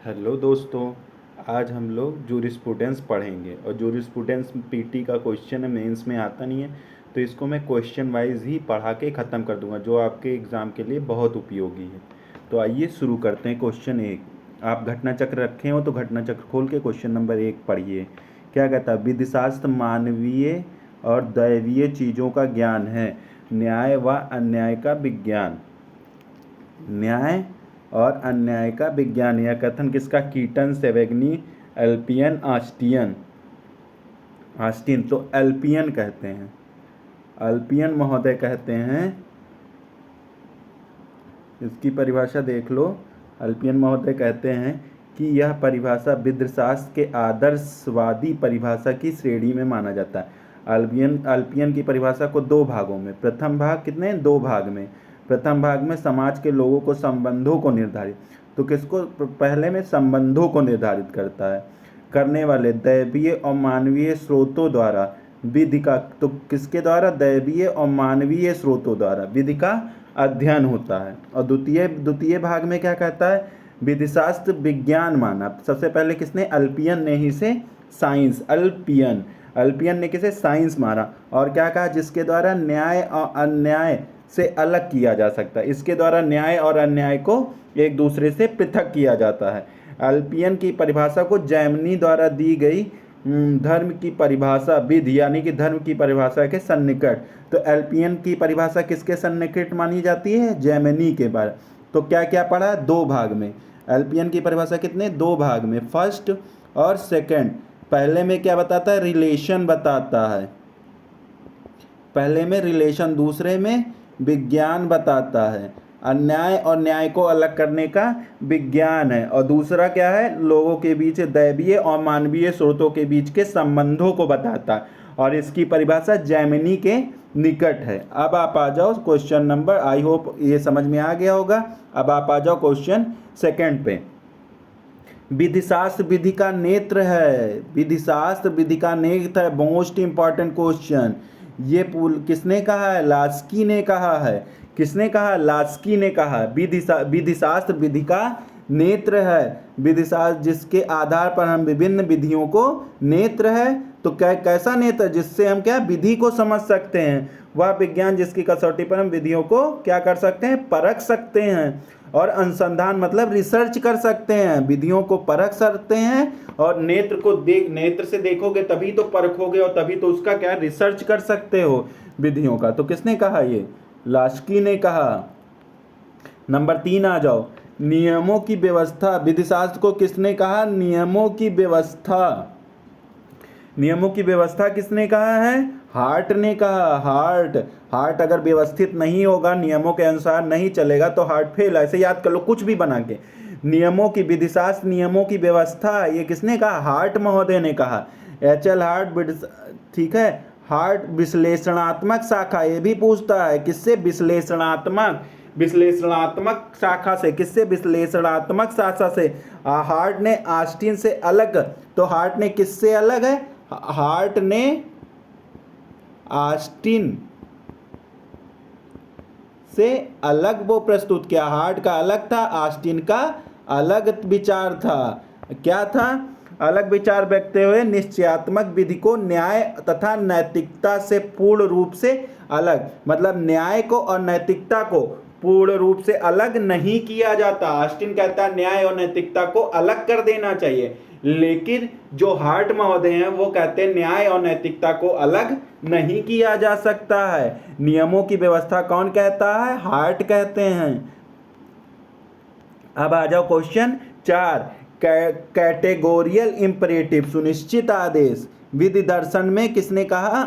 Hello दोस्तों। आज हम लोग जूरिस्प्रूडेंस पढ़ेंगे और जूरिस्प्रूडेंस पीटी का क्वेश्चन है, मेंस में आता नहीं है, तो इसको मैं क्वेश्चन वाइज ही पढ़ा के ख़त्म कर दूंगा जो आपके एग्ज़ाम के लिए बहुत उपयोगी है। तो आइए शुरू करते हैं। क्वेश्चन 1, आप घटना चक्र रखे हो तो घटना चक्र खोल के क्वेश्चन नंबर 1 पढ़िए। क्या कहता है? विधिशास्त्र मानवीय और दैवीय चीज़ों का ज्ञान है, न्याय व अन्याय का विज्ञान। न्याय और अन्याय का विज्ञान। यह कथन किसका? Keeton, Savigny, Ulpian, Austin. तो एल्पियन कहते हैं, अल्पियन महोदय कहते हैं, इसकी परिभाषा देख लो। अल्पियन महोदय कहते हैं कि यह परिभाषा विधिशास्त्र के आदर्शवादी परिभाषा की श्रेणी में माना जाता है। अल्पियन की परिभाषा को दो भागों में, प्रथम भाग कितने? दो भाग में। प्रथम भाग में समाज के लोगों को संबंधों को निर्धारित, तो किसको? पहले में संबंधों को निर्धारित करता है करने वाले दैवीय और मानवीय स्रोतों द्वारा विधि का, तो किसके द्वारा? दैवीय और मानवीय स्रोतों द्वारा विधि का अध्ययन होता है। और द्वितीय भाग में क्या कहता है? विधिशास्त्र विज्ञान माना। सबसे पहले किसने? अल्पियन ने ही से साइंस, अल्पियन ने किसे? साइंस माना। और क्या कहा? जिसके द्वारा न्याय और अन्याय से अलग किया जा सकता है। इसके द्वारा न्याय और अन्याय को एक दूसरे से पृथक किया जाता है। अल्पियन की परिभाषा को जैमिनी द्वारा दी गई धर्म की परिभाषा, विधि यानी कि धर्म की परिभाषा के सन्निकट। तो एल्पियन की परिभाषा किसके सन्निकट मानी जाती है? जैमिनी के बारे। तो क्या क्या पढ़ा? दो भाग में। एल्पियन की परिभाषा कितने? दो भाग में, फर्स्ट और सेकंड। पहले में क्या बताता है? रिलेशन बताता है, पहले में रिलेशन, दूसरे में विज्ञान बताता है। अन्याय और न्याय को अलग करने का विज्ञान है। और दूसरा क्या है? लोगों के बीच दैवीय और मानवीय स्रोतों के बीच के संबंधों को बताता है। और इसकी परिभाषा जैमिनी के निकट है। अब आप आ जाओ क्वेश्चन नंबर, आई होप ये समझ में आ गया होगा। अब आप आ जाओ क्वेश्चन सेकंड पे। विधिशास्त्र विधि का नेत्र है, विधिशास्त्र विधि का नेत्र है, मोस्ट इंपॉर्टेंट क्वेश्चन। ये किसने कहा है? लास्की ने कहा है। किसने कहा? लास्की ने कहा। विधिशास्त्र विधि का नेत्र है, विधिशास्त्र जिसके आधार पर हम विभिन्न विधियों को, नेत्र है तो कैसा नेत्र? जिससे हम क्या? विधि को समझ सकते हैं। वह विज्ञान जिसकी कसौटी पर हम विधियों को क्या कर सकते हैं? परख सकते हैं। और अनुसंधान मतलब रिसर्च कर सकते हैं, विधियों को परख सकते हैं। और नेत्र से देखोगे तभी तो परखोगे, और तभी तो उसका क्या? रिसर्च कर सकते हो विधियों का। तो किसने कहा? ये लास्की ने कहा। नंबर 3 आ जाओ। नियमों की व्यवस्था, विधिशास्त्र को किसने कहा? नियमों की व्यवस्था। नियमों की व्यवस्था किसने कहा है? हार्ट ने कहा। हार्ट अगर व्यवस्थित नहीं होगा, नियमों के अनुसार नहीं चलेगा तो हार्ट फेल। ऐसे याद कर लो कुछ भी बना के। नियमों की, विधिशास्त्र नियमों की व्यवस्था, ये किसने कहा? हार्ट महोदय ने कहा। HL हार्ट, ठीक है। हार्ट विश्लेषणात्मक शाखा, ये भी पूछता है किससे? विश्लेषणात्मक शाखा से। किससे? विश्लेषणात्मक शाखा से। हार्ट ने ऑस्टिन से अलग, तो हार्ट ने किससे अलग है? हार्ट ने ऑस्टिन से अलग वो प्रस्तुत किया। हार्ट का अलग था, ऑस्टिन का अलग विचार था। क्या था? अलग विचार व्यक्ति हुए निश्चयात्मक विधि को न्याय तथा नैतिकता से पूर्ण रूप से अलग, मतलब न्याय को और नैतिकता को पूर्ण रूप से अलग नहीं किया जाता। ऑस्टिन कहता है न्याय और नैतिकता को अलग कर देना चाहिए, लेकिन जो हार्ट महोदय हैं वो कहते हैं न्याय और नैतिकता को अलग नहीं किया जा सकता है। नियमों की व्यवस्था कौन कहता है? हार्ट कहते हैं। अब आ जाओ क्वेश्चन 4, कैटेगोरियल इंपरेटिव, सुनिश्चित आदेश। विधि दर्शन में किसने कहा?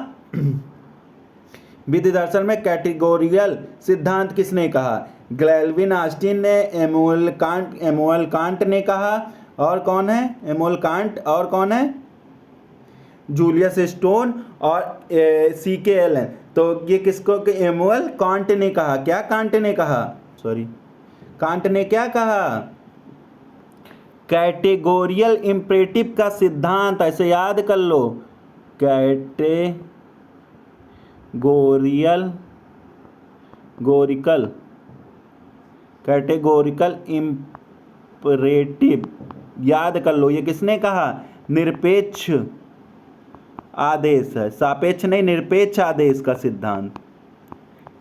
विधि दर्शन में कैटेगोरियल सिद्धांत किसने कहा? ग्लेल्विन, ऑस्टिन ने, एमुअल कांट ने कहा। और कौन है? एमुअल कांट। और कौन है? जूलियस स्टोन और CK एलन। तो ये किसको? एमुअल कांट ने कहा। क्या कांट ने कहा? कांट ने क्या कहा? कैटेगोरियल इंपरेटिव का सिद्धांत, ऐसे याद कर लो। कैटेगोरिकल इंपरेटिव याद कर लो, ये किसने कहा? निरपेक्ष आदेश है, सापेक्ष नहीं, निरपेक्ष आदेश का सिद्धांत।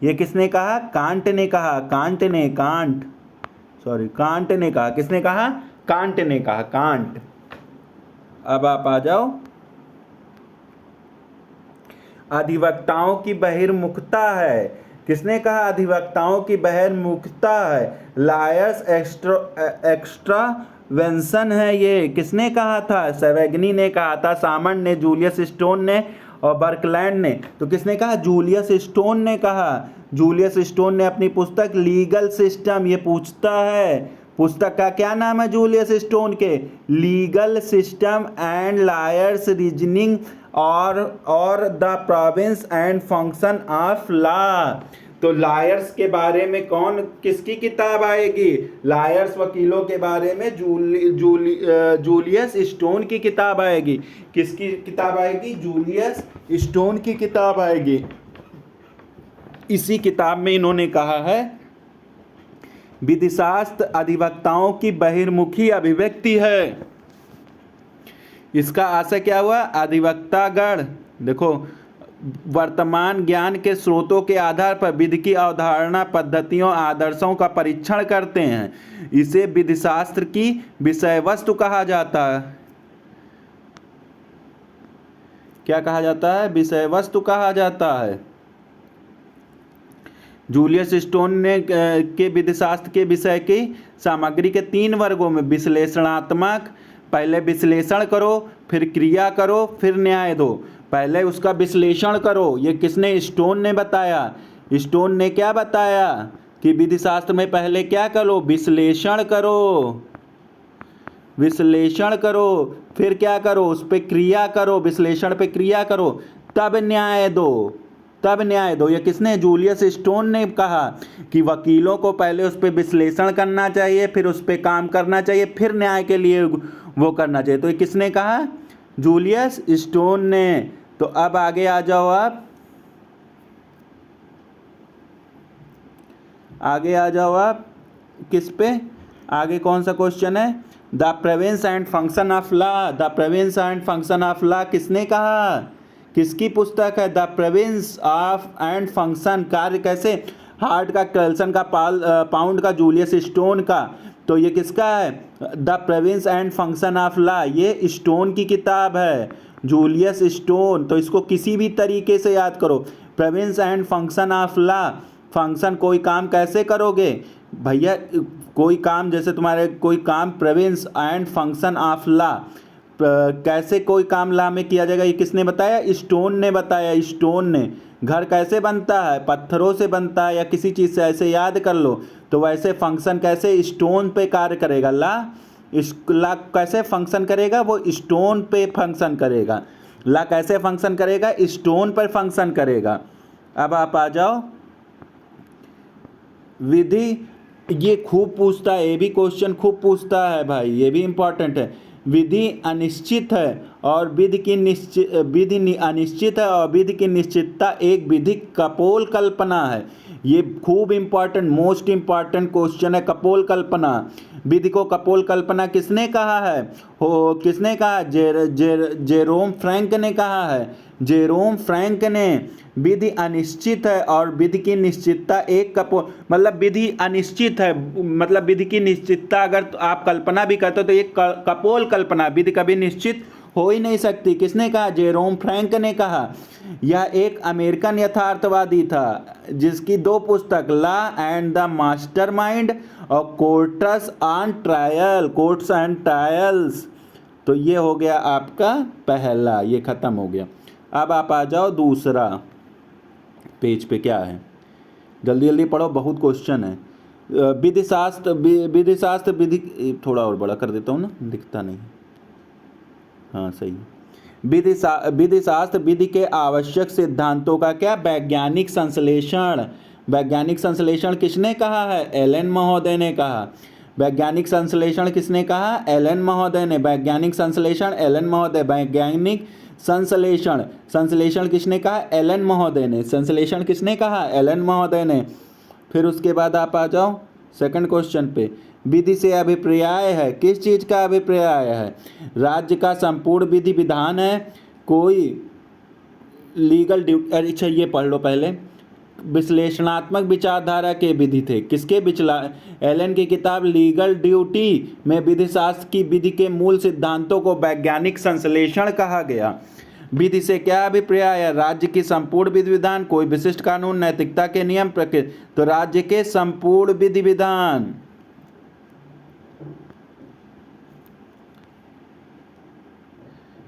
ये किसने कहा? कांट ने कहा। कांट ने कहा। किसने कहा? कांट ने कहा। कांट। अब आप आ जाओ, अधिवक्ताओं की बहिर्मुखता है। किसने कहा? अधिवक्ताओं की बहिर्मुखता है। लायर्स एक्स्ट्रावेंशन है। ये किसने कहा था? सेवेगनी ने कहा था, सामंड ने, जूलियस स्टोन ने और बर्कलैंड ने। तो किसने कहा? जूलियस स्टोन ने कहा। जूलियस स्टोन ने अपनी पुस्तक लीगल सिस्टम, ये पूछता है, पुस्तक का क्या नाम है जूलियस स्टोन के? Legal system and lawyers reasoning और the province and function of law. तो लायर्स के बारे में किसकी किताब आएगी? लायर्स, वकीलों के बारे में जूलियस स्टोन की किताब आएगी। किसकी किताब आएगी? जूलियस स्टोन की किताब आएगी। इसी किताब में इन्होंने कहा है, विधिशास्त्र अधिवक्ताओं की बहिर्मुखी अभिव्यक्ति है। इसका आशय क्या हुआ? अधिवक्तागण देखो, वर्तमान ज्ञान के स्रोतों के आधार पर विधि की अवधारणा, पद्धतियों, आदर्शों का परीक्षण करते हैं। इसे विधिशास्त्र की विषय वस्तु कहा जाता है। क्या कहा जाता है? विषय वस्तु कहा जाता है। जूलियस स्टोन ने के विधिशास्त्र के विषय की सामग्री के 3 वर्गों में विश्लेषणात्मक, पहले विश्लेषण करो, फिर क्रिया करो, फिर न्याय दो। पहले उसका विश्लेषण करो। ये किसने? स्टोन ने बताया। स्टोन ने क्या बताया कि विधिशास्त्र में पहले क्या करो? विश्लेषण करो। विश्लेषण करो, फिर क्या करो? उस पर क्रिया करो, विश्लेषण पे क्रिया करो, तब न्याय दो। तब न्याय दो। ये किसने? जूलियस स्टोन ने कहा कि वकीलों को पहले उस पर विश्लेषण करना चाहिए, फिर उस पर काम करना चाहिए, फिर न्याय के लिए वो करना चाहिए। तो ये किसने कहा? जूलियस स्टोन ने। तो अब आगे आ जाओ आप, आगे आ जाओ आप। किस पे? आगे कौन सा क्वेश्चन है? The province and function of law. The province and function of law किसने कहा? किसकी पुस्तक है? The province of and function, कार्य कैसे, हार्ट का, कैल्सन का, पाउंड का, जूलियस स्टोन का। तो ये किसका है? The province and function of law, ये स्टोन की किताब है, जूलियस स्टोन। तो इसको किसी भी तरीके से याद करो। Province and function of law, function कोई काम कैसे करोगे भैया? कोई काम, जैसे तुम्हारे कोई काम, प्रेवेंस एंड फंक्शन ऑफ लॉ, कैसे कोई काम लॉ में किया जाएगा, ये किसने बताया? स्टोन ने बताया। स्टोन ने। घर कैसे बनता है? पत्थरों से बनता है या किसी चीज़ से, ऐसे याद कर लो। तो वैसे फंक्शन कैसे स्टोन पे कार्य करेगा? लॉ कैसे फंक्शन करेगा? वो स्टोन पे फंक्शन करेगा। लॉ कैसे फंक्शन करेगा? स्टोन पर फंक्शन करेगा। अब आप आ जाओ, विधि, ये खूब पूछता है, ये भी क्वेश्चन खूब पूछता है भाई, ये भी इंपॉर्टेंट है। विधि अनिश्चित है और विधि अनिश्चित है और विधि की निश्चितता एक विधिक कपोल कल्पना है। ये खूब इंपॉर्टेंट, मोस्ट इंपॉर्टेंट क्वेश्चन है, कपोल कल्पना। विधि को कपोल कल्पना किसने कहा है? हो, किसने कहा? जेरोम फ्रैंक ने कहा है। जेरोम फ्रैंक ने। विधि अनिश्चित है और विधि की निश्चितता एक कपोल, मतलब विधि अनिश्चित है, मतलब विधि की निश्चितता अगर आप कल्पना भी करते हो तो एक कपोल कल्पना, विधि कभी निश्चित हो ही नहीं सकती। किसने कहा? जेरोम फ्रैंक ने कहा। यह एक अमेरिकन यथार्थवादी था जिसकी 2 पुस्तक, लॉ एंड द मास्टरमाइंड और courts on trial, courts and trials. तो ये हो गया आपका पहला, ये खत्म हो गया। अब आप आ जाओ दूसरा पेज पे, क्या है? जल्दी जल्दी पढ़ो, बहुत क्वेश्चन है। विधिशास्त्र विधि, थोड़ा और बड़ा कर देता हूँ ना, दिखता नहीं। हाँ सही। विधिशास्त्र विधि के आवश्यक सिद्धांतों का क्या? वैज्ञानिक संश्लेषण। वैज्ञानिक संश्लेषण किसने कहा है? एलन महोदय ने कहा। वैज्ञानिक संश्लेषण किसने कहा? एलन महोदय ने। वैज्ञानिक संश्लेषण एलन महोदय। वैज्ञानिक संश्लेषण, संश्लेषण किसने कहा? एलन महोदय ने। संश्लेषण किसने कहा? एलन महोदय ने। फिर उसके बाद आप आ जाओ सेकंड क्वेश्चन पे। विधि से अभिप्राय है, किस चीज का अभिप्राय है? राज्य का संपूर्ण विधि विधान है, कोई लीगल ड्यूटी। अच्छा ये पढ़ लो पहले। विश्लेषणात्मक विचारधारा के विधि थे, किसके एलन की किताब लीगल ड्यूटी में विधि शास्त्र की विधि के मूल सिद्धांतों को वैज्ञानिक संश्लेषण कहा गया। विधि से क्या अभिप्राय है? राज्य की संपूर्ण विधि विधान, कोई विशिष्ट कानून, नैतिकता के नियम, प्रकृति। तो राज्य के संपूर्ण विधि विधान,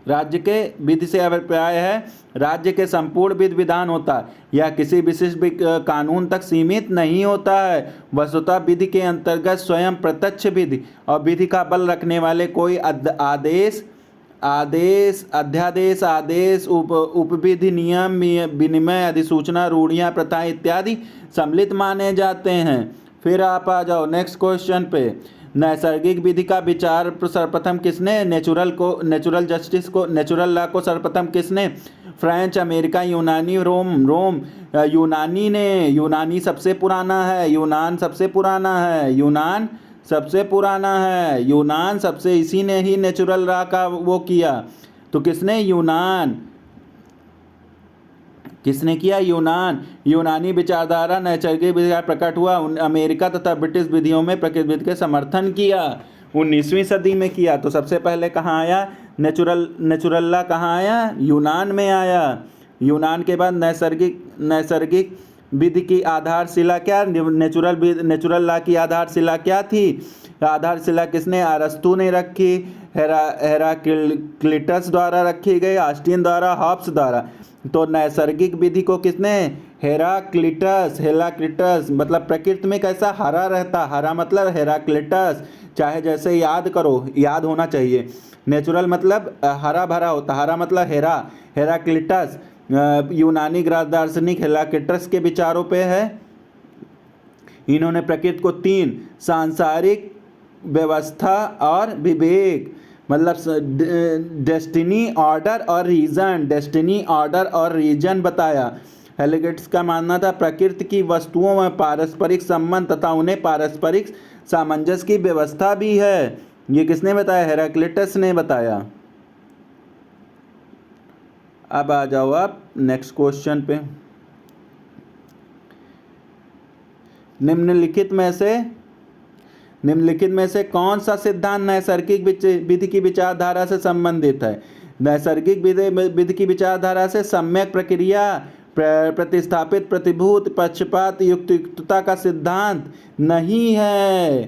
राज्य के विधि से अभिप्राय है राज्य के संपूर्ण विधि विधान होता है, यह किसी विशिष्ट कानून तक सीमित नहीं होता है। वस्तुतः विधि के अंतर्गत स्वयं प्रत्यक्ष विधि और विधि का बल रखने वाले कोई अध्यादेश, आदेश, उपविधि, नियम, विनिमय, अधिसूचना, रूढ़ियाँ, प्रथाएं इत्यादि सम्मिलित माने जाते हैं। फिर आप आ जाओ नेक्स्ट क्वेश्चन पे। नैसर्गिक विधि का विचार सर्वप्रथम किसने? नेचुरल लॉ को सर्वप्रथम किसने? फ्रेंच, अमेरिका, यूनानी, रोम। यूनानी सबसे पुराना है, यूनान सबसे, इसी ने ही नेचुरल लॉ का वो किया। तो किसने किया? यूनानी विचारधारा नैसर्गिक विधि का प्रकट हुआ। अमेरिका तथा ब्रिटिश विधियों में प्रकृति विधि के समर्थन किया, 19वीं सदी में किया। तो सबसे पहले कहाँ आया? नेचुरल लॉ कहाँ आया? यूनान में आया। यूनान के बाद नैसर्गिक विधि की आधारशिला क्या? नेचुरल लॉ की आधारशिला क्या थी? आधारशिला किसने? अरस्तु ने रखी, हेराक्लिटस द्वारा रखी गई, ऑस्टिन द्वारा, हॉब्स द्वारा। तो नैसर्गिक विधि को किसने? हेराक्लिटस मतलब प्रकृति में कैसा हरा रहता, हरा मतलब हेराक्लिटस। चाहे जैसे याद करो, याद होना चाहिए। नेचुरल मतलब हरा भरा होता, हरा मतलब हेराक्लिटस। यूनानी दार्शनिक हेराक्लिटस के विचारों पे है। इन्होंने प्रकृति को 3 सांसारिक, व्यवस्था और विवेक, मतलब डेस्टिनी, ऑर्डर और रीजन बताया। हेराक्लिटस का मानना था प्रकृति की वस्तुओं में पारस्परिक संबंध तथा उन्हें पारस्परिक सामंजस्य की व्यवस्था भी है। ये किसने बताया? हेराक्लिटस ने बताया। अब आ जाओ आप नेक्स्ट क्वेश्चन पे। निम्नलिखित में से कौन सा सिद्धांत नैसर्गिक विधि की विचारधारा से संबंधित है? नैसर्गिक विधि की विचारधारा से सम्यक प्रक्रिया, प्रतिस्थापित, प्रतिभूत, पक्षपात, युक्तियुक्तता का सिद्धांत नहीं है।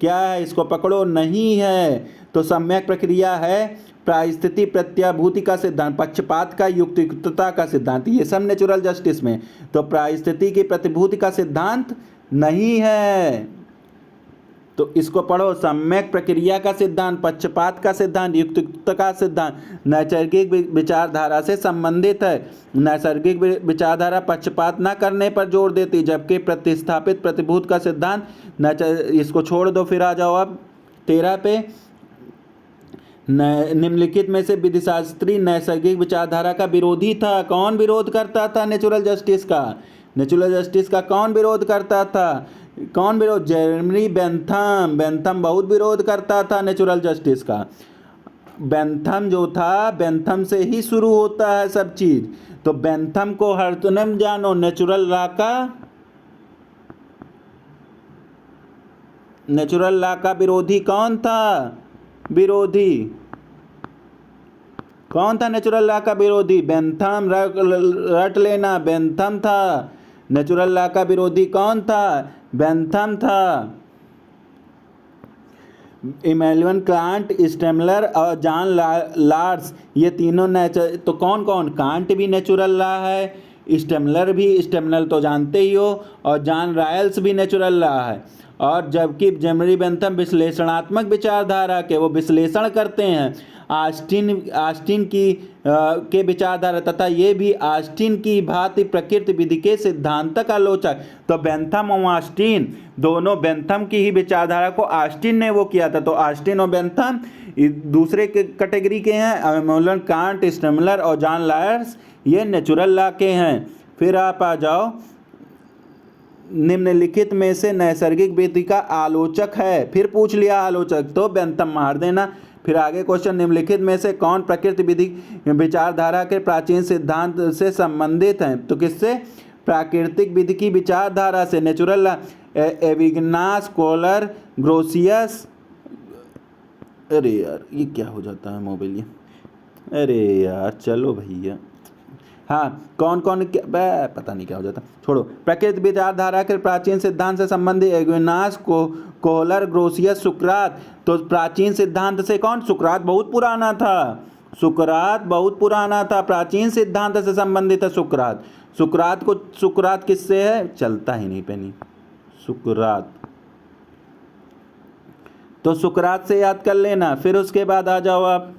क्या है? इसको पकड़ो, नहीं है। तो सम्यक प्रक्रिया है परिस्थिति प्रत्याभूति का सिद्धांत, पक्षपात का, युक्तियुक्तता का सिद्धांत, ये सब नेचुरल जस्टिस में। तो परिस्थिति की प्रतिभूति का सिद्धांत नहीं है। तो इसको पढ़ो, सम्यक प्रक्रिया का सिद्धांत, पक्षपात का सिद्धांत, युक्तियुक्तता का सिद्धांत नैसर्गिक विचारधारा से संबंधित है। नैसर्गिक विचारधारा पक्षपात न करने पर जोर देती, जबकि प्रतिस्थापित प्रतिभूत का सिद्धांत इसको छोड़ दो। फिर आ जाओ अब 13 पे। निम्नलिखित में से विधिशास्त्री नैसर्गिक विचारधारा का विरोधी था। कौन विरोध करता था नेचुरल जस्टिस का? कौन विरोध करता था? जेरेमी बेंथम बहुत विरोध करता था नेचुरल जस्टिस का। बेंथम जो था, बेंथम से ही शुरू होता है सब चीज। तो बेंथम को हर तुम जानो। नेचुरल लॉ का विरोधी कौन था? कौन था नेचुरल लॉ का विरोधी? बेंथम, रट लेना, बेंथम था। नेचुरल लॉ का विरोधी कौन था? बेंथम था। इमैनुअल कांट, स्टेमलर और जॉन लॉर्ड्स, ये तीनों तो कौन? कांट भी नेचुरल लॉ है, स्टेमलर तो जानते ही हो, और जॉन रायल्स भी नेचुरल लॉ है। और जबकि जेरेमी बेंथम विश्लेषणात्मक विचारधारा के वो विश्लेषण करते हैं। ऑस्टिन के विचारधारा तथा ये भी ऑस्टिन की भांति प्रकृति विधि के सिद्धांत का आलोचक। तो बेंथम और ऑस्टिन दोनों, बेंथम की ही विचारधारा को ऑस्टिन ने वो किया था। तो ऑस्टिन और बेंथम दूसरे कैटेगरी के हैं। इमैनुअल कांट, स्टेमलर और जॉन लॉर्ड्स ये नेचुरल लॉ के हैं। फिर आप आ जाओ निम्नलिखित में से नैसर्गिक विधि का आलोचक है। फिर पूछ लिया आलोचक तो व्यंतम मार देना। फिर आगे क्वेश्चन, निम्नलिखित में से कौन प्रकृति विधि विचारधारा के प्राचीन सिद्धांत से संबंधित है? तो किससे? प्राकृतिक विधि की विचारधारा से। Natural Aquinas, Kohler, Grotius. अरे यार ये क्या हो जाता है मोबाइल ये, अरे यार चलो भैया, हाँ कौन कौन पता नहीं क्या हो जाता, छोड़ो। प्रकृति विचारधारा के प्राचीन सिद्धांत से संबंधित एविग्नास, कोहलर, ग्रोसियस, सुकरात। तो प्राचीन सिद्धांत से कौन? सुकरात बहुत पुराना था, सुकरात बहुत पुराना था, प्राचीन सिद्धांत से संबंधित है सुकरात। सुकरात किससे है? चलता ही नहीं पेनी, सुकरात। तो सुकरात से याद कर लेना। फिर उसके बाद आ जाओ आप,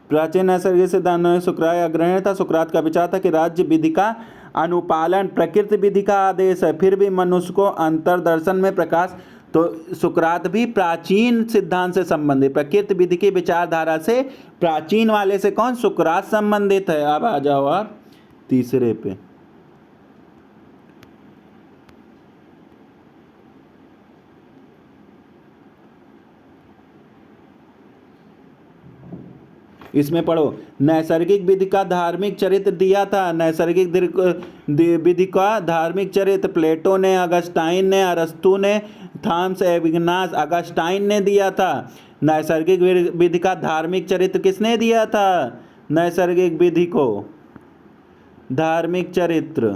प्राचीन नैसर्गिक सिद्धांत में सुकरात अग्रणी था। सुकरात का विचार था कि राज्य विधि का अनुपालन प्रकृति विधि का आदेश है, फिर भी मनुष्य को अंतर्दर्शन में प्रकाश। तो सुकरात भी प्राचीन सिद्धांत से संबंधित, प्रकृति विधि की विचारधारा से प्राचीन वाले से कौन? सुकरात संबंधित है। अब आ जाओ आप तीसरे पे, इसमें पढ़ो, नैसर्गिक विधि का धार्मिक चरित्र दिया था। नैसर्गिक विधि का धार्मिक चरित्र प्लेटो ने, अगस्टाइन ने, अरस्तु ने, थॉमस एविग्नास, अगस्टाइन ने दिया था। नैसर्गिक विधि का धार्मिक चरित्र किसने दिया था? नैसर्गिक विधि को धार्मिक चरित्र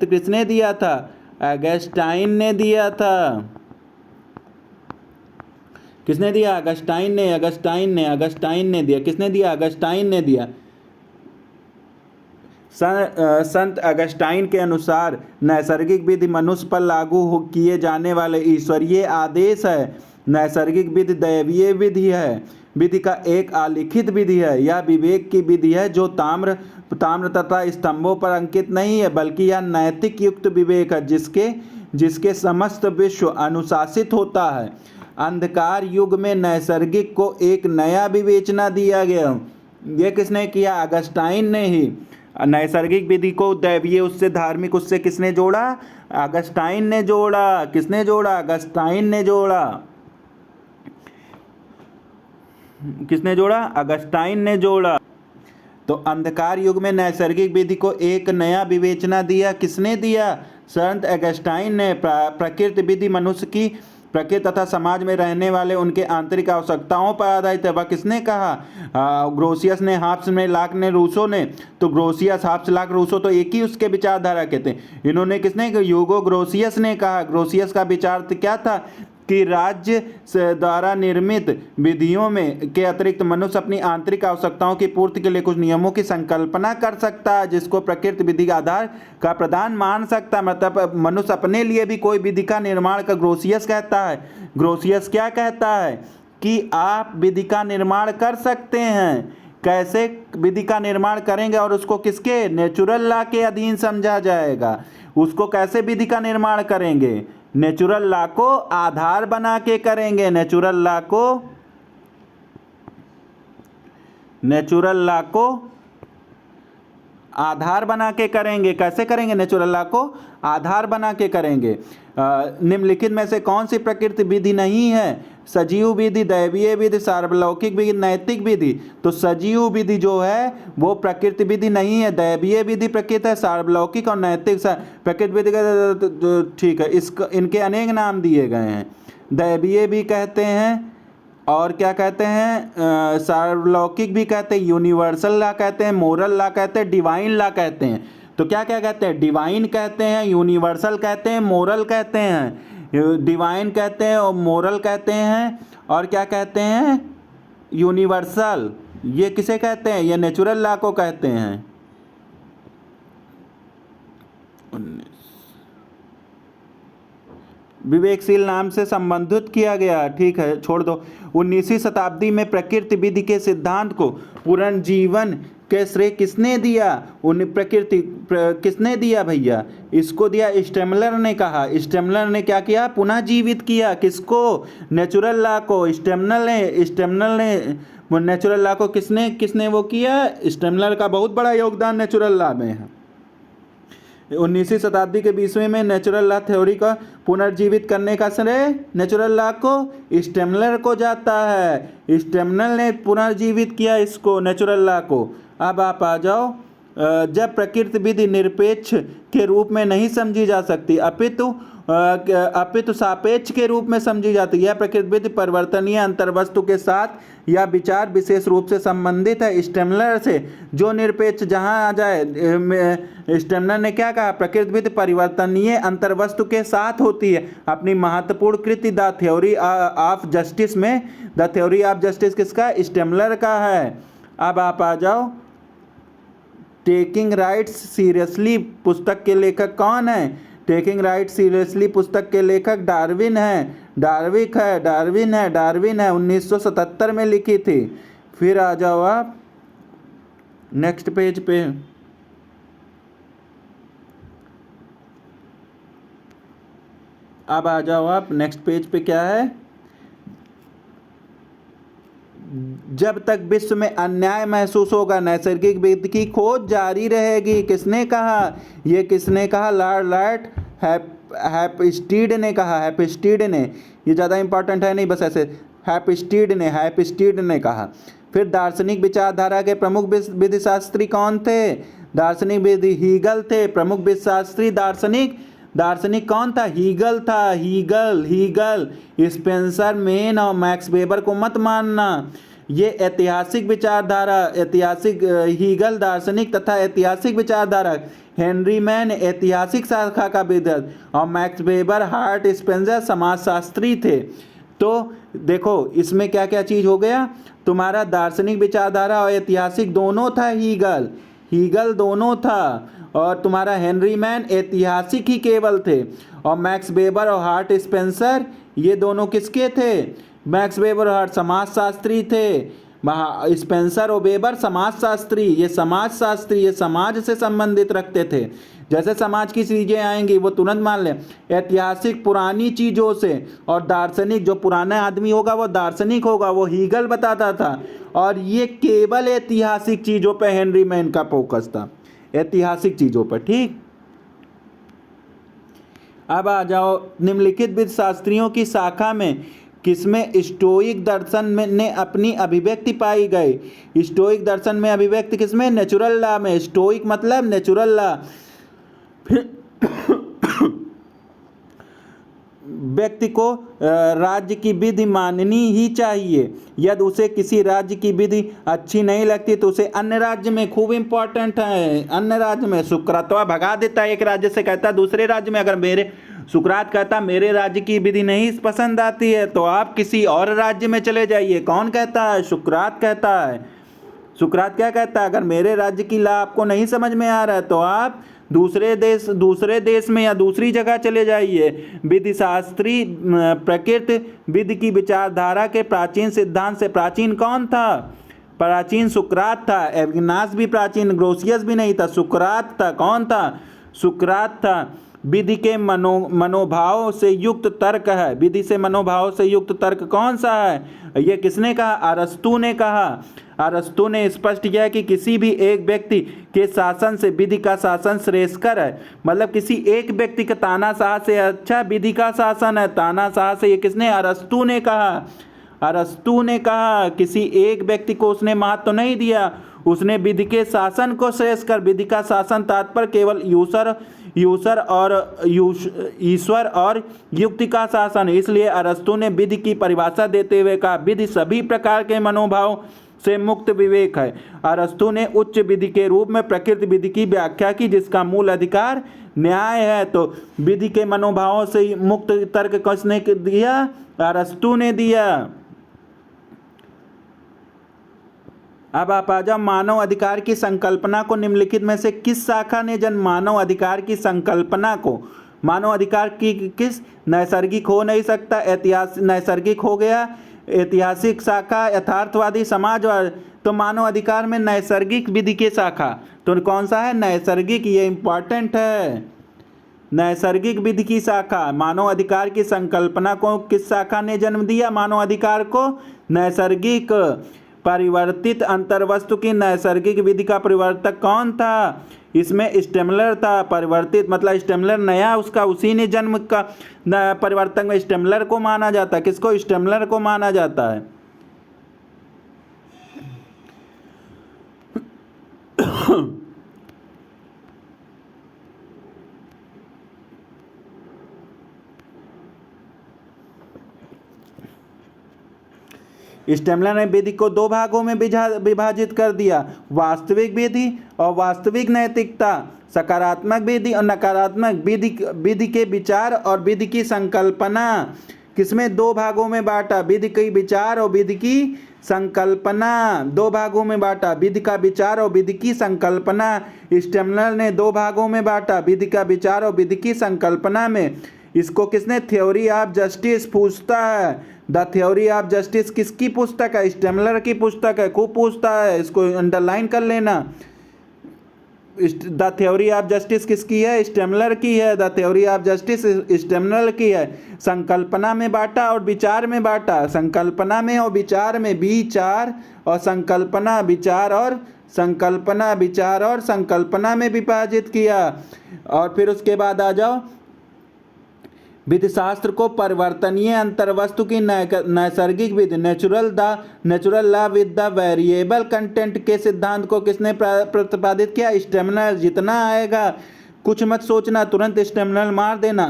किसने दिया था? अगस्टाइन ने दिया था। किसने दिया? अगस्टाइन ने दिया। किसने दिया? अगस्टाइन ने दिया। संत अगस्टाइन के अनुसार नैसर्गिक विधि मनुष्य पर लागू किए जाने वाले ईश्वरीय आदेश है। नैसर्गिक विधि दैवीय विधि है, विधि का एक अलिखित विधि है। यह विवेक की विधि है जो ताम्र तथा स्तंभों पर अंकित नहीं है, बल्कि यह नैतिक युक्त विवेक है जिसके समस्त विश्व अनुशासित होता है। अंधकार युग में नैसर्गिक को एक नया विवेचना दिया गया। ये किसने किया? अगस्टाइन ने ही। नैसर्गिक विधि को दैवीय, उससे धार्मिक, उससे किसने जोड़ा? अगस्टाइन ने जोड़ा। किसने जोड़ा? अगस्टाइन ने जोड़ा। किसने जोड़ा? अगस्टाइन ने जोड़ा। तो अंधकार युग में नैसर्गिक विधि को एक नया विवेचना दिया। किसने दिया? संत अगस्टाइन ने। प्रकृति विधि मनुष्य की प्रकृति तथा समाज में रहने वाले उनके आंतरिक आवश्यकताओं पर आधारित है। वह किसने कहा? ग्रोसियस ने, हाब्स ने, लाक ने, रूसो ने। तो ग्रोसियस, हाब्स, लाक, रूसो तो एक ही उसके विचारधारा के थे। इन्होंने किसने? यूगो ग्रोसियस ने कहा। ग्रोसियस का विचार क्या था कि राज्य द्वारा निर्मित विधियों में के अतिरिक्त मनुष्य अपनी आंतरिक आवश्यकताओं की पूर्ति के लिए कुछ नियमों की संकल्पना कर सकता है, जिसको प्रकृति विधि का आधार का प्रदान मान सकता है। मतलब मनुष्य अपने लिए भी कोई विधि का निर्माण का ग्रोसियस कहता है। ग्रोसियस क्या कहता है कि आप विधि का निर्माण कर सकते हैं। कैसे विधि का निर्माण करेंगे? और उसको किसके? नेचुरल लॉ के अधीन समझा जाएगा। उसको कैसे विधि का निर्माण करेंगे? नेचुरल लॉ को आधार बना के करेंगे। नेचुरल लॉ को आधार बना के करेंगे। कैसे करेंगे? नेचुरल लॉ को आधार बना के करेंगे। निम्नलिखित में से कौन सी प्रकृति विधि नहीं है? सजीव विधि, दैवीय विधि, सार्वलौकिक विधि, नैतिक विधि। तो सजीव विधि जो है वो प्रकृति विधि नहीं है, दैवीय विधि प्रकृति है, सार्वलौकिक और नैतिक प्रकृति विधि का ठीक है। इनके अनेक नाम दिए गए हैं। दैवीय भी कहते हैं और क्या कहते हैं? सार्वलौकिक भी कहते हैं, यूनिवर्सल लॉ कहते हैं, मोरल लॉ कहते हैं, डिवाइन लॉ कहते हैं। तो क्या क्या कहते हैं? डिवाइन कहते हैं, यूनिवर्सल कहते हैं, मोरल कहते हैं। डिवाइन कहते हैं और मोरल कहते हैं, और क्या कहते हैं? यूनिवर्सल। ये किसे कहते हैं? ये नेचुरल लॉ को कहते हैं। विवेकशील नाम से संबंधित किया गया। ठीक है, छोड़ दो। 19वीं शताब्दी में प्रकृति विधि के सिद्धांत को पुनर्जीवन के श्रेय किसने दिया? किसने दिया भैया? इसको दिया स्टेमलर ने। कहा स्टेमलर ने क्या किया? पुनः जीवित किया। किसको? नेचुरल लॉ को। स्टेमलर ने नेचुरल लॉ को किसने वो किया? स्टेमलर का बहुत बड़ा योगदान नेचुरल लॉ में है। 19वीं शताब्दी के 20वें में नेचुरल लॉ थ्योरी का पुनर्जीवित करने का श्रेय नेचुरल लॉ को स्टेमलर को जाता है। स्टेमलर ने पुनर्जीवित किया इसको, नेचुरल लॉ को। अब आप आ जाओ, जब प्रकृति विधि निरपेक्ष के रूप में नहीं समझी जा सकती अपितु सापेक्ष के रूप में समझी जाती है। यह प्रकृति विधि परिवर्तनीय अंतर्वस्तु के साथ या विचार विशेष रूप से संबंधित है स्टेमलर से। जो निरपेक्ष जहाँ आ जाए, स्टेमलर ने क्या कहा? प्रकृति विधि परिवर्तनीय अंतर्वस्तु के साथ होती है। अपनी महत्वपूर्ण कृति द थ्योरी ऑफ जस्टिस में, द थ्योरी ऑफ जस्टिस किसका? स्टेमलर का है। अब आप आ जाओ, टेकिंग राइट्स सीरियसली पुस्तक के लेखक कौन है? टेकिंग राइट सीरियसली पुस्तक के लेखक डार्विन है। डार्विन है 1977 में लिखी थी। फिर आ जाओ आप नेक्स्ट पेज पे। अब आ जाओ आप नेक्स्ट पेज पे। क्या है? जब तक विश्व में अन्याय महसूस होगा नैसर्गिक विधि की खोज जारी रहेगी। किसने कहा? ये किसने कहा? लॉर्ड हैपस्टीड ने कहा। हैपस्टीड ने, ये ज़्यादा इंपॉर्टेंट है नहीं, बस ऐसे हैपस्टीड ने कहा। फिर दार्शनिक विचारधारा के प्रमुख विधिशास्त्री कौन थे? दार्शनिक विधि हीगल थे। प्रमुख विधिशास्त्री दार्शनिक कौन था? हीगल था। हीगल स्पेंसर, मेन और मैक्स वेबर को मत मानना। ये ऐतिहासिक विचारधारा, हीगल दार्शनिक तथा ऐतिहासिक विचारधारा, हेनरी मैन ऐतिहासिक शाखा का विद्वान और मैक्स वेबर हार्ट स्पेंसर समाजशास्त्री थे। तो देखो इसमें क्या क्या चीज़ हो गया? तुम्हारा दार्शनिक विचारधारा और ऐतिहासिक दोनों था। हीगल दोनों था। और तुम्हारा हेनरी मैन ऐतिहासिक ही केवल थे। और मैक्स वेबर और हार्ट स्पेंसर ये दोनों किसके थे? मैक्स वेबर और हार्ट समाजशास्त्री थे। स्पेंसर और वेबर समाजशास्त्री। ये समाज से संबंधित रखते थे। जैसे समाज की चीज़ें आएंगी वो तुरंत मान लें, ऐतिहासिक पुरानी चीज़ों से। और दार्शनिक, जो पुराना आदमी होगा वो दार्शनिक होगा, वो हीगल बताता था। और ये केवल ऐतिहासिक चीज़ों पे हेनरी मैन का फोकस था, ऐतिहासिक चीज़ों पर। ठीक, अब आ जाओ निम्नलिखित विधिशास्त्रियों की शाखा में किसमें स्टोइक दर्शन में ने अपनी अभिव्यक्ति पाई गई? स्टोइक दर्शन में अभिव्यक्ति किसमें? नेचुरल लॉ में। स्टोइक मतलब नेचुरल लॉ। व्यक्ति को राज्य की विधि माननी ही चाहिए। यदि उसे किसी राज्य की विधि अच्छी नहीं लगती तो उसे अन्य राज्य में, खूब इंपॉर्टेंट है, अन्य राज्य में सुकरातवा भगा देता है। एक राज्य से कहता दूसरे राज्य में, अगर सुकरात कहता मेरे राज्य की विधि नहीं पसंद आती है तो आप किसी और राज्य में चले जाइए। कौन कहता है? सुकरात कहता है। सुकरात क्या कहता है? अगर मेरे राज्य की लॉ आपको नहीं समझ में आ रहा है तो आप दूसरे देश में या दूसरी जगह चले जाइए। विधिशास्त्री प्रकृति विधि की विचारधारा के प्राचीन सिद्धांत से प्राचीन कौन था? प्राचीन सुकरात था। एविग्नास भी प्राचीन, ग्रोसियस भी नहीं था, सुकरात था। कौन था? सुकरात था। विधि के मनोभाव से युक्त तर्क है। विधि से मनोभाव से युक्त तर्क कौन सा है? ये किसने कहा? अरस्तु ने कहा। अरस्तु ने स्पष्ट किया कि किसी भी एक व्यक्ति के शासन से विधि का शासन श्रेष्ठकर है। मतलब किसी एक व्यक्ति का तानाशाह से अच्छा विधि का शासन है। तानाशाह से, ये किसने? अरस्तु ने कहा। अरस्तु ने कहा। किसी एक व्यक्ति को उसने महत्व तो नहीं दिया, उसने विधि के शासन को श्रेष्ठकर। विधि का शासन तात्पर्य केवल ईश्वर और युक्ति का शासन। इसलिए अरस्तु ने विधि की परिभाषा देते हुए कहा, विधि सभी प्रकार के मनोभाव से मुक्त विवेक है। अरस्तु ने उच्च विधि के रूप में प्रकृति विधि की व्याख्या की, जिसका मूल अधिकार न्याय है। तो विधि के मनोभावों से मुक्त तर्क किसने दिया? अरस्तु ने दिया। अब आप आ जाओ, मानव अधिकार की संकल्पना को निम्नलिखित में से किस शाखा ने जन्म? मानव अधिकार की संकल्पना को, मानव अधिकार की किस? नैसर्गिक हो नहीं सकता, नैसर्गिक हो गया। ऐतिहासिक शाखा यथार्थवादी समाजवाद, तो मानव अधिकार में नैसर्गिक विधि की शाखा, तो कौन सा है? नैसर्गिक, ये इंपॉर्टेंट है। नैसर्गिक विधि की शाखा। मानव अधिकार की संकल्पना को किस शाखा ने जन्म दिया? मानव अधिकार को नैसर्गिक। परिवर्तित अंतर्वस्तु की नैसर्गिक विधि का परिवर्तक कौन था? इसमें स्टेमलर था। परिवर्तित मतलब स्टेमलर नया, उसका उसी ने जन्म का परिवर्तक में स्टेमलर को माना जाता है। किसको? स्टेमलर को माना जाता है। स्टेमलर ने विधि को दो भागों में विभाजित कर दिया, वास्तविक विधि और वास्तविक नैतिकता, सकारात्मक विधि और नकारात्मक विधि के विचार और विधि की संकल्पना। किसमें? दो भागों में बांटा, विधि की विचार और विधि की संकल्पना। दो भागों में बांटा, विधि का विचार और विधि की संकल्पना। स्टेमलर ने दो भागों में बांटा, विधि का विचार और विधि की संकल्पना में। इसको किसने? थ्योरी ऑफ जस्टिस पूछता है। द थ्योरी ऑफ जस्टिस किसकी पुस्तक है? स्टेमलर की पुस्तक है। खूब पूछता है, इसको अंडरलाइन कर लेना। द थ्योरी ऑफ जस्टिस किसकी है? स्टेमलर की है। The theory of justice Stammler की है। संकल्पना में बांटा और विचार में बांटा। संकल्पना में और विचार में, विचार और संकल्पना, विचार और संकल्पना, विचार और संकल्पना में विभाजित किया। और फिर उसके बाद आ जाओ, विधिशास्त्र को परिवर्तनीय अंतर्वस्तु की नैसर्गिक विधि, natural law with the variable content के सिद्धांत को किसने प्रतिपादित किया? स्टेमलर। जितना आएगा कुछ मत सोचना, तुरंत स्टेमलर मार देना।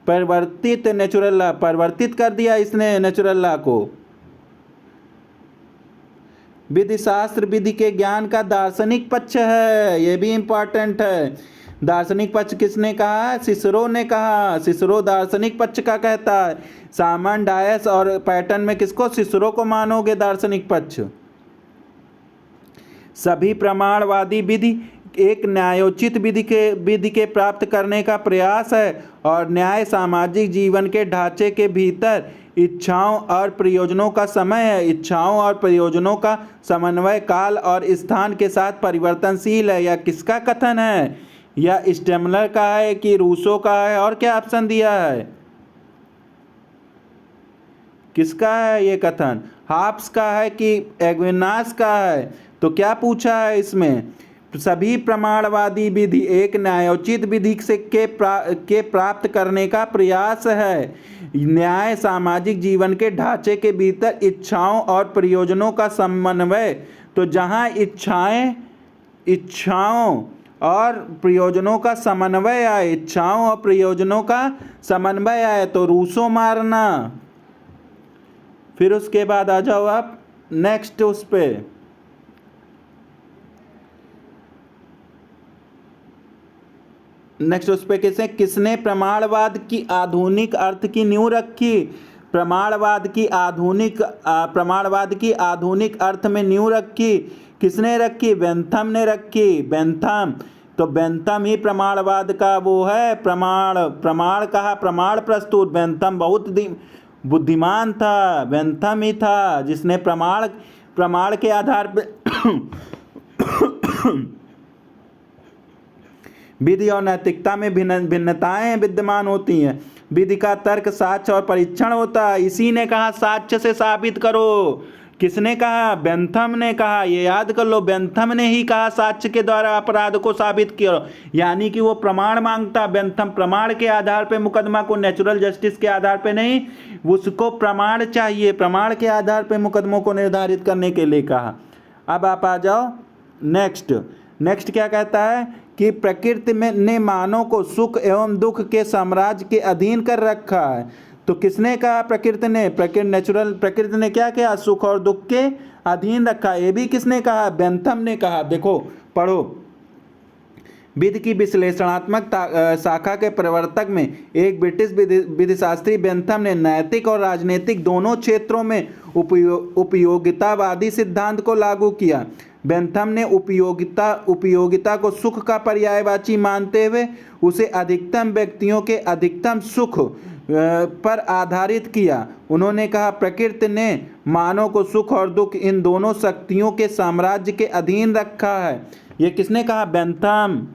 परिवर्तित नेचुरल लॉ, परिवर्तित कर दिया इसने नेचुरल लॉ को। विधिशास्त्र विधि के ज्ञान का दार्शनिक पक्ष है, ये भी इंपॉर्टेंट है। दार्शनिक पक्ष किसने कहा? सिसरो ने कहा। सिसरो दार्शनिक पक्ष का कहता है। सामन, डायस और पैटर्न में किसको? सिसरो को मानोगे दार्शनिक पक्ष। सभी प्रमाणवादी विधि एक न्यायोचित विधि के प्राप्त करने का प्रयास है, और न्याय सामाजिक जीवन के ढांचे के भीतर इच्छाओं और प्रयोजनों का समय है। इच्छाओं और प्रयोजनों का समन्वय काल और स्थान के साथ परिवर्तनशील है। यह किसका कथन है? या स्टेमलर का है कि रूसो का है? और क्या ऑप्शन दिया है? किसका है ये कथन? हाब्स का है कि एग्विनास का है? तो क्या पूछा है इसमें? सभी प्रमाणवादी विधि एक न्यायोचित विधि से के प्राप्त करने का प्रयास है। न्याय सामाजिक जीवन के ढांचे के भीतर इच्छाओं और प्रयोजनों का समन्वय। तो जहाँ इच्छाओं और प्रयोजनों का समन्वय आए, इच्छाओं और प्रयोजनों का समन्वय आए तो रूसो मारना। फिर उसके बाद आ जाओ आप नेक्स्ट उस पे, किसने प्रमाणवाद की आधुनिक अर्थ की नींव रखी? प्रमाणवाद की आधुनिक अर्थ में नींव रखी। किसने रखी? बेंथम ने रखी। बेंथम, तो बेंथम ही प्रमाणवाद का वो है, प्रमाण कहा, प्रमाण प्रस्तुत। बेंथम बहुत बुद्धिमान था, बेंथम ही था जिसने प्रमाण के आधार पर विधि और नैतिकता में भिन्नताएं विद्यमान होती हैं। विधि का तर्क, साक्ष्य और परीक्षण होता है। इसी ने कहा साक्ष्य से साबित करो। किसने कहा? बेंथम ने कहा। ये याद कर लो, बेंथम ने ही कहा साक्ष्य के द्वारा अपराध को साबित करो। यानी कि वो प्रमाण मांगता। बेंथम प्रमाण के आधार पे मुकदमा को, नेचुरल जस्टिस के आधार पे नहीं, उसको प्रमाण चाहिए। प्रमाण के आधार पे मुकदमों को निर्धारित करने के लिए कहा। अब आप आ जाओ नेक्स्ट क्या कहता है कि प्रकृति ने मानव को सुख एवं दुख के साम्राज्य के अधीन कर रखा है। तो किसने कहा? प्रकृति ने। प्रकृति ने क्या किया? सुख और दुख के अधीन रखा। ये भी किसने कहा? बेंथम ने कहा। देखो पढ़ो, विधि की विश्लेषणात्मक शाखा के प्रवर्तक में एक ब्रिटिश विधिशास्त्री बेंथम ने नैतिक और राजनीतिक दोनों क्षेत्रों में उपयोगितावादी सिद्धांत को लागू किया। बेंथम ने उपयोगिता को सुख का पर्यायवाची मानते हुए उसे अधिकतम व्यक्तियों के अधिकतम सुख पर आधारित किया। उन्होंने कहा प्रकृति ने मानव को सुख और दुख इन दोनों शक्तियों के साम्राज्य के अधीन रखा है। ये किसने कहा? बेंथम।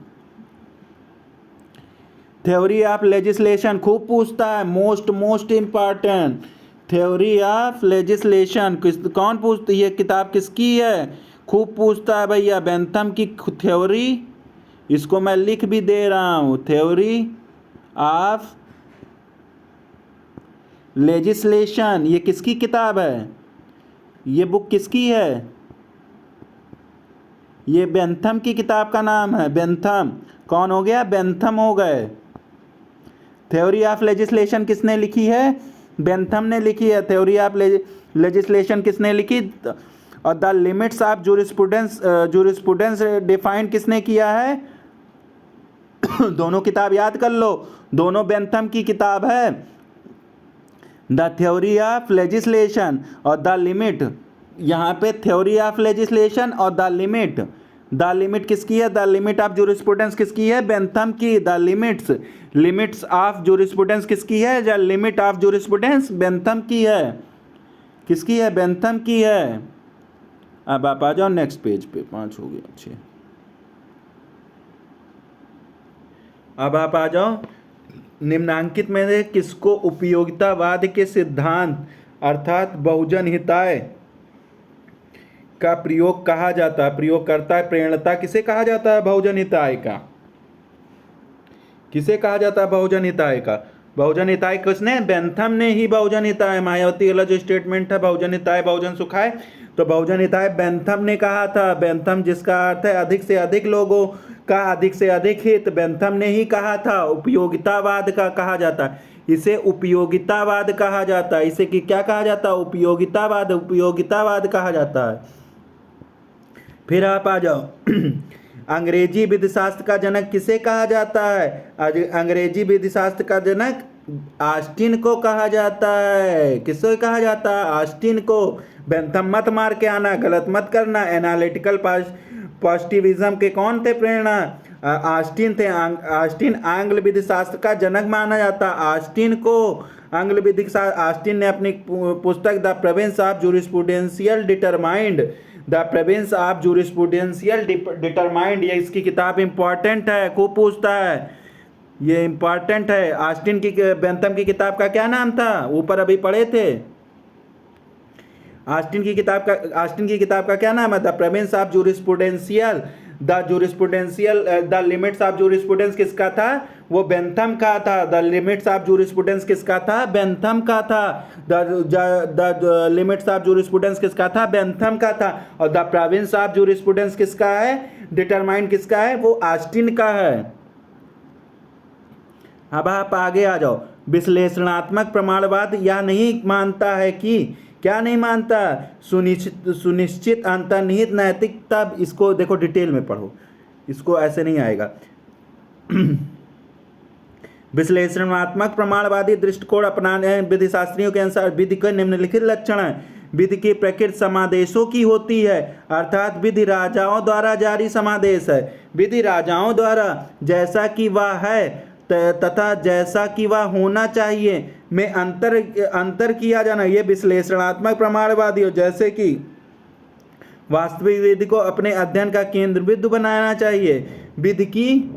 थ्योरी ऑफ लेजिस्लेशन खूब पूछता है, most important. Theory of legislation कौन पूछती है? किताब किसकी है? खूब पूछता है भैया, बेंथम की थ्योरी। इसको मैं लिख भी दे रहा हूँ, थ्योरी ऑफ लेजिस्लेशन। ये किसकी किताब है? ये बुक किसकी है? ये बेंथम की किताब का नाम है, बेंथम। कौन हो गया? बेंथम हो गए। थ्योरी ऑफ लेजिस्लेशन किसने लिखी है? बेंथम ने लिखी है। थ्योरी ऑफ लेजिस्लेशन किसने लिखी? और the limits of jurisprudence define किसने किया है? दोनों किताब याद कर लो, दोनों बेंथम की किताब है। द थ्योरी ऑफ लेजिस्लेशन और द लिमिट, यहाँ पे थ्योरी ऑफ लेजिस्लेशन और द लिमिट किसकी है? द लिमिट ऑफ जूरिस्प्रूडेंस किसकी है? बेंथम की। द लिमिट्स ऑफ जूरिस्प्रूडेंस किसकी है? The limit of jurisprudence Bentham की है। किसकी है? बेंथम की है। अब आप आ जाओ नेक्स्ट पेज पे, 5 हो गया, 6। अब आप आ जाओ निम्नांकित में से किसको उपयोगितावाद के सिद्धांत अर्थात बहुजन हिताय का प्रयोग कहा जाता है? प्रयोगकर्ता प्रेरणता किसे कहा जाता है? बहुजन हिताय का। किसे कहा जाता है? बहुजन हिताय का। बहुजन हिताय किसने? बेंथम ने ही बहुजन हिताय। मायावती वाला जो स्टेटमेंट है बहुजन हिताय बहुजन सुखाय, तो बहुजन हिताय बेंथम ने कहा था। बेंथम जिसका अर्थ है अधिक से अधिक लोगों का अधिक से अधिक हित, बेंथम ने ही कहा था। उपयोगितावाद का कहा जाता है, इसे उपयोगितावाद कहा जाता है। इसे कि क्या कहा जाता है? उपयोगितावाद कहा जाता है। फिर आप आ जाओ अंग्रेजी विधिशास्त्र का जनक किसे कहा जाता है? अंग्रेजी विधिशास्त्र का जनक ऑस्टिन को कहा जाता है। किसे कहा जाता है? ऑस्टिन को। बेंथम मत मार के आना, गलत मत करना। एनालिटिकल पॉजिटिविज्म के कौन थे प्रेरणा? ऑस्टिन थे। ऑस्टिन आंग्ल विधिशास्त्र का जनक माना जाता। ऑस्टिन को आंग्ल विधिशास्त्र, ऑस्टिन ने अपनी पुस्तक द प्रोविंस ऑफ जूरिस्प्रूडेंशियल डिटरमाइंड, ये इसकी किताब इंपॉर्टेंट है, खूब पूछता है, ये इंपॉर्टेंट है। ऑस्टिन की बेंथम की किताब का क्या नाम था? ऊपर अभी पढ़े थे। ऑस्टिन की किताब का क्या नाम है? The province of jurisprudential, the limits of jurisprudence किसका था? वो बेंथम का था। द लिमिट्स ऑफ जूरिस्प्रूडेंस किसका था? बेंथम का था। द लिमिट्स ऑफ जूरिस्प्रूडेंस किसका था? बेंथम का था। और द प्रोविंस ऑफ जूरिस्प्रूडेंस किसका है? डिटरमाइंड किसका है? वो ऑस्टिन का है। अब आप आगे आ जाओ। विश्लेषणात्मक प्रमाणवाद यह नहीं मानता है कि, क्या नहीं मानता? सुनिश्चित अंतर्निहित नैतिकता। इसको देखो डिटेल में पढ़ो, इसको ऐसे नहीं आएगा। विश्लेषणात्मक प्रमाणवादी दृष्टिकोण अपनाने विधिशास्त्रियों के अनुसार विधि के निम्नलिखित लक्षण है। विधि की प्रकृति समादेशों की होती है, अर्थात विधि राजाओं द्वारा जारी समादेश है। विधि राजाओं द्वारा जैसा कि वह है तथा जैसा कि वह होना चाहिए में अंतर किया जाना, ये विश्लेषणात्मक प्रमाणवादी हो। जैसे कि वास्तविक विधि को अपने अध्ययन का केंद्र बिंदु बनाना चाहिए। विधि की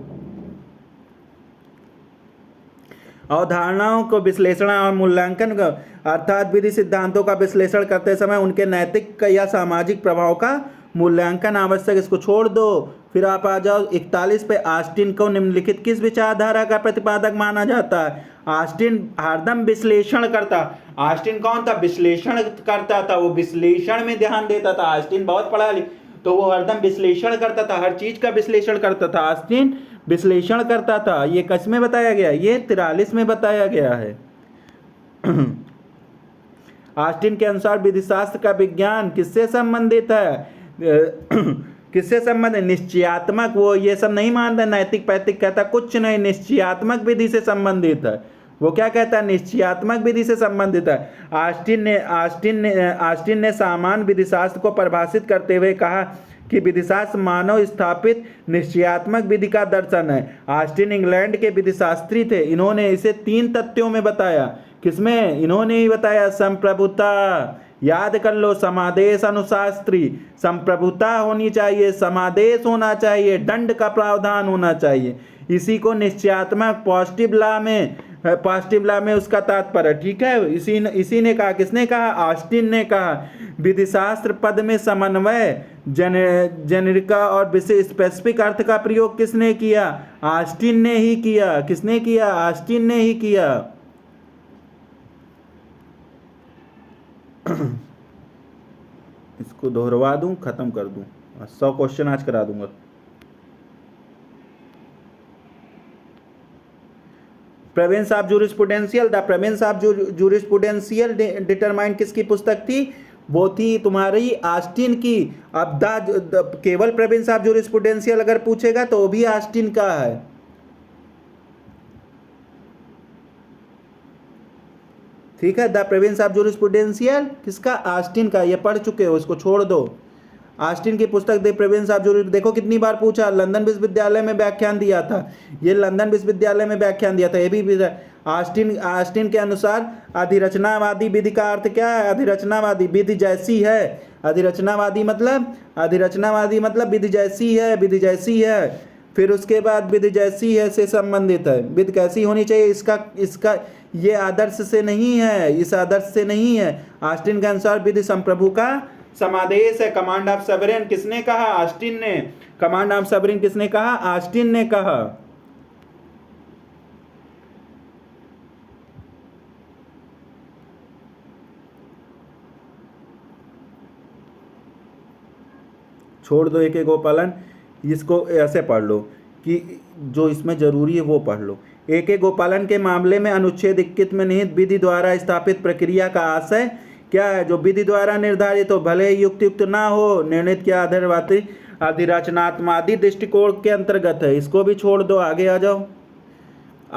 अवधारणाओं को विश्लेषण और मूल्यांकन का, अर्थात विधि सिद्धांतों का विश्लेषण करते समय उनके नैतिक या सामाजिक प्रभाव का मूल्यांकन आवश्यक। इसको छोड़ दो। फिर आप आ जाओ 41 पे। ऑस्टिन को निम्नलिखित किस विचारधारा का प्रतिपादक माना जाता है? ऑस्टिन हरदम विश्लेषण करता। ऑस्टिन कौन था? विश्लेषण करता था, वो विश्लेषण में ध्यान देता था। ऑस्टिन बहुत पढ़ा लिखा, तो वो हरदम विश्लेषण करता था, हर चीज का विश्लेषण करता था। ऑस्टिन विश्लेषण करता था। ये किस में बताया गया? ये 43 में बताया गया है। ऑस्टिन के अनुसार विधिशास्त्र का विज्ञान किससे संबंधित है? किससे संबंधित? निश्चयात्मक। वो ये सब नहीं मानता, नैतिक पैतिक कहता कुछ नहीं, निश्चयात्मक विधि से संबंधित है। वो क्या कहता है? निश्चयात्मक विधि से संबंधित है। ऑस्टिन ने सामान्य विधिशास्त्र को परिभाषित करते हुए कहा कि विधिशास्त्र मानव स्थापित निश्चयात्मक विधि का दर्शन है। ऑस्टिन इंग्लैंड के विधिशास्त्री थे। इन्होंने इसे 3 तथ्यों में बताया। किसमें? इन्होंने ही बताया, संप्रभुता। याद कर लो, समादेश अनुशास्त्री, संप्रभुता होनी चाहिए, समादेश होना चाहिए, दंड का प्रावधान होना चाहिए। इसी को निश्चयात्मक पॉजिटिव लॉ में उसका तात्पर्य, ठीक है। इसी ने कहा। किसने कहा? ऑस्टिन ने कहा। विधिशास्त्र पद में समन्वय, जेनेरिका और विशेष स्पेसिफिक अर्थ का प्रयोग किसने किया? ऑस्टिन ने ही किया। किसने किया? ऑस्टिन ने ही किया। इसको दोहरवा दूं, खत्म कर दूं, 100 क्वेश्चन आज करा दूंगा। प्रेवेंस of jurisprudential, the province of जूरिस्प्रूडेंशियल determined किसकी पुस्तक थी? वो थी तुम्हारी ऑस्टिन की। अब केवल प्रेवेंस ऑफ जूरिस्प्रूडेंशियल अगर पूछेगा तो वो भी ऑस्टिन का है। ठीक है, द प्रेवेंस ऑफ जूरिस्प्रूडेंशियल किसका? ऑस्टिन का। ये पढ़ चुके हो, इसको छोड़ दो। ऑस्टिन की पुस्तक द प्रेवेंस ऑफ जूरिस, देखो कितनी बार पूछा। लंदन विश्वविद्यालय में व्याख्यान दिया था, ये लंदन विश्वविद्यालय में व्याख्यान दिया था। ये भी ऑस्टिन के अनुसार अधिरचनावादी विधि का अर्थ क्या है? अधिरचनावादी विधि जैसी है। अधिरचनावादी मतलब विधि जैसी है, विधि जैसी है। फिर उसके बाद विधि जैसी है से संबंधित है। विधि कैसी होनी चाहिए? इसका ये आदर्श से नहीं है, इस आदर्श से नहीं है। ऑस्टिन के अनुसार विधि संप्रभु का समादेश है। कमांड ऑफ सॉवरेन किसने कहा? ऑस्टिन ने। कमांड ऑफ सॉवरेन किसने कहा? ऑस्टिन ने कहा। छोड़ दो एक गोपालन, इसको ऐसे पढ़ लो कि जो इसमें जरूरी है वो पढ़ लो। एक गोपालन के मामले में अनुच्छेद 21 में निहित विधि द्वारा स्थापित प्रक्रिया का आशय क्या है? जो विधि द्वारा निर्धारित हो, भले ही युक्त ना हो, निर्णित क्या अधिरचनात्मवादी दृष्टिकोण के अंतर्गत है। इसको भी छोड़ दो, आगे आ जाओ।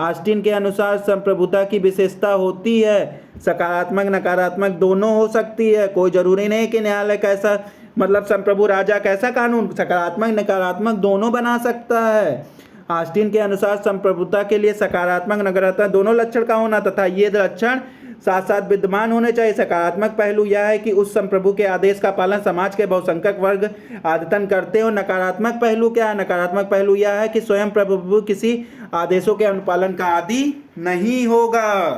ऑस्टिन के अनुसार संप्रभुता की विशेषता होती है, सकारात्मक नकारात्मक दोनों हो सकती है। कोई जरूरी नहीं कि न्यायालय कैसा, मतलब संप्रभु राजा कैसा कानून सकारात्मक नकारात्मक दोनों बना सकता है। ऑस्टिन के अनुसार संप्रभुता के लिए सकारात्मक नकारात्मक दोनों लक्षण का होना तथा ये लक्षण साथ साथ विद्यमान होने चाहिए। सकारात्मक पहलू यह है कि उस संप्रभु के आदेश का पालन समाज के बहुसंख्यक वर्ग आदतन करते हो। नकारात्मक पहलू क्या है? नकारात्मक पहलू यह है कि स्वयं प्रभु किसी आदेशों के अनुपालन का आदी नहीं होगा।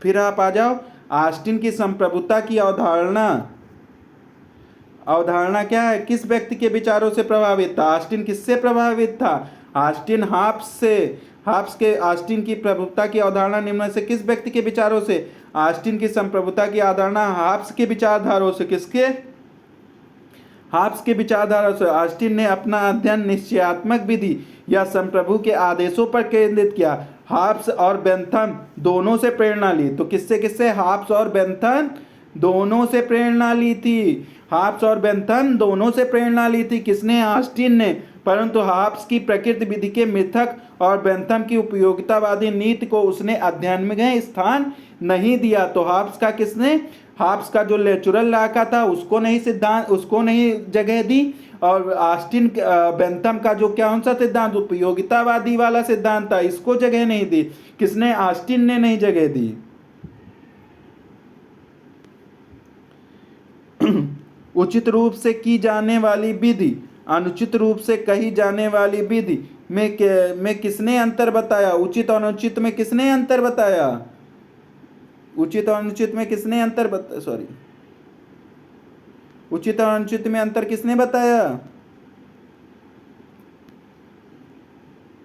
फिर आप आ जाओ ऑस्टिन की संप्रभुता की अवधारणा क्या है? किस व्यक्ति के विचारों से प्रभावित था? ऑस्टिन किससे प्रभावित था? ऑस्टिन हाब्स से। ऑस्टिन की प्रभुता की अवधारणा निम्न से किस व्यक्ति के विचारों से? ऑस्टिन की संप्रभुता की अवधारणा हाब्स के विचारधारों से। किसके? हाब्स के विचारधारा से। ऑस्टिन ने अपना अध्ययन निश्चयात्मक विधि या संप्रभु के आदेशों पर केंद्रित किया। हाब्स और बेंथम दोनों से प्रेरणा ली। तो किससे? हाब्स और बेंथम दोनों से प्रेरणा ली थी। हाब्स और बेंथम दोनों से प्रेरणा ली थी। किसने? ऑस्टिन ने। परंतु हाब्स की प्रकृति विधि के मिथक और बेंथम की उपयोगितावादी नीति को उसने अध्ययन में स्थान नहीं दिया। तो हाब्स का जो नेचुरल लॉ का था उसको नहीं जगह दी, और ऑस्टिन बेंथम का जो कौन सा सिद्धांत उपयोगितावादी वाला सिद्धांत था इसको जगह नहीं दी। किसने? ऑस्टिन ने नहीं जगह दी। उचित रूप से की जाने वाली विधि, अनुचित रूप से कही जाने वाली विधि में किसने अंतर बताया? उचित और अनुचित में किसने अंतर बताया? उचित और अनुचित में किसने अंतर उचित और अनुचित में अंतर किसने बताया?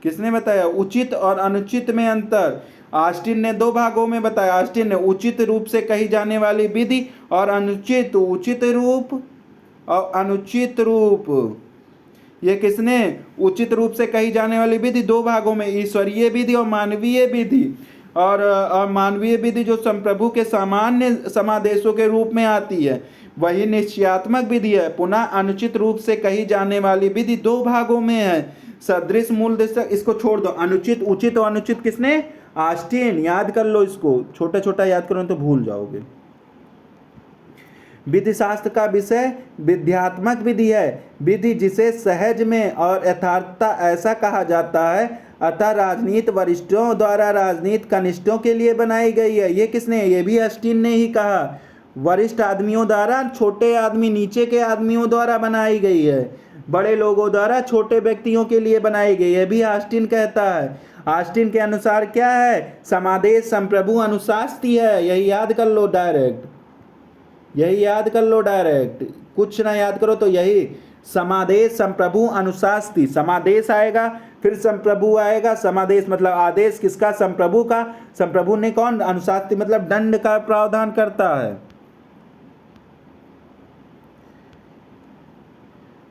किसने बताया उचित और अनुचित में अंतर? ऑस्टिन ने 2 भागों में बताया। ऑस्टिन ने उचित रूप से कही जाने वाली विधि और उचित रूप। ये किसने? उचित रूप से कही जाने वाली विधि 2 भागों में, ईश्वरीय विधि और मानवीय विधि। और मानवीय विधि जो संप्रभु के सामान्य समादेशों के रूप में आती है वही निश्चयात्मक विधि है। पुनः अनुचित रूप से कही जाने वाली विधि 2 भागों में है, सदृश मूल दृश्य। इसको छोड़ दो। अनुचित, उचित और अनुचित किसने? ऑस्टिन। याद कर लो इसको, छोटा छोटा याद करो तो भूल जाओगे। विधि शास्त्र का विषय विध्यात्मक विधि है। विधि जिसे सहज में और यथार्थता ऐसा कहा जाता है, अतः राजनीति वरिष्ठों द्वारा राजनीति कनिष्ठों के लिए बनाई गई है। ये किसने? ये भी ऑस्टिन ने ही कहा। वरिष्ठ आदमियों द्वारा छोटे आदमी, नीचे के आदमियों द्वारा बनाई गई है। बड़े लोगों द्वारा छोटे व्यक्तियों के लिए बनाई गई है, भी ऑस्टिन कहता है। ऑस्टिन के अनुसार क्या है? समादेश संप्रभु अनुशास्ति है। यही याद कर लो डायरेक्ट, यही याद कर लो डायरेक्ट, कुछ ना याद करो तो यही समादेश संप्रभु अनुशास्ति। समादेश आएगा फिर संप्रभु आएगा। समादेश मतलब आदेश किसका? संप्रभु का। संप्रभु ने कौन? अनुशास्ति मतलब दंड का प्रावधान करता है,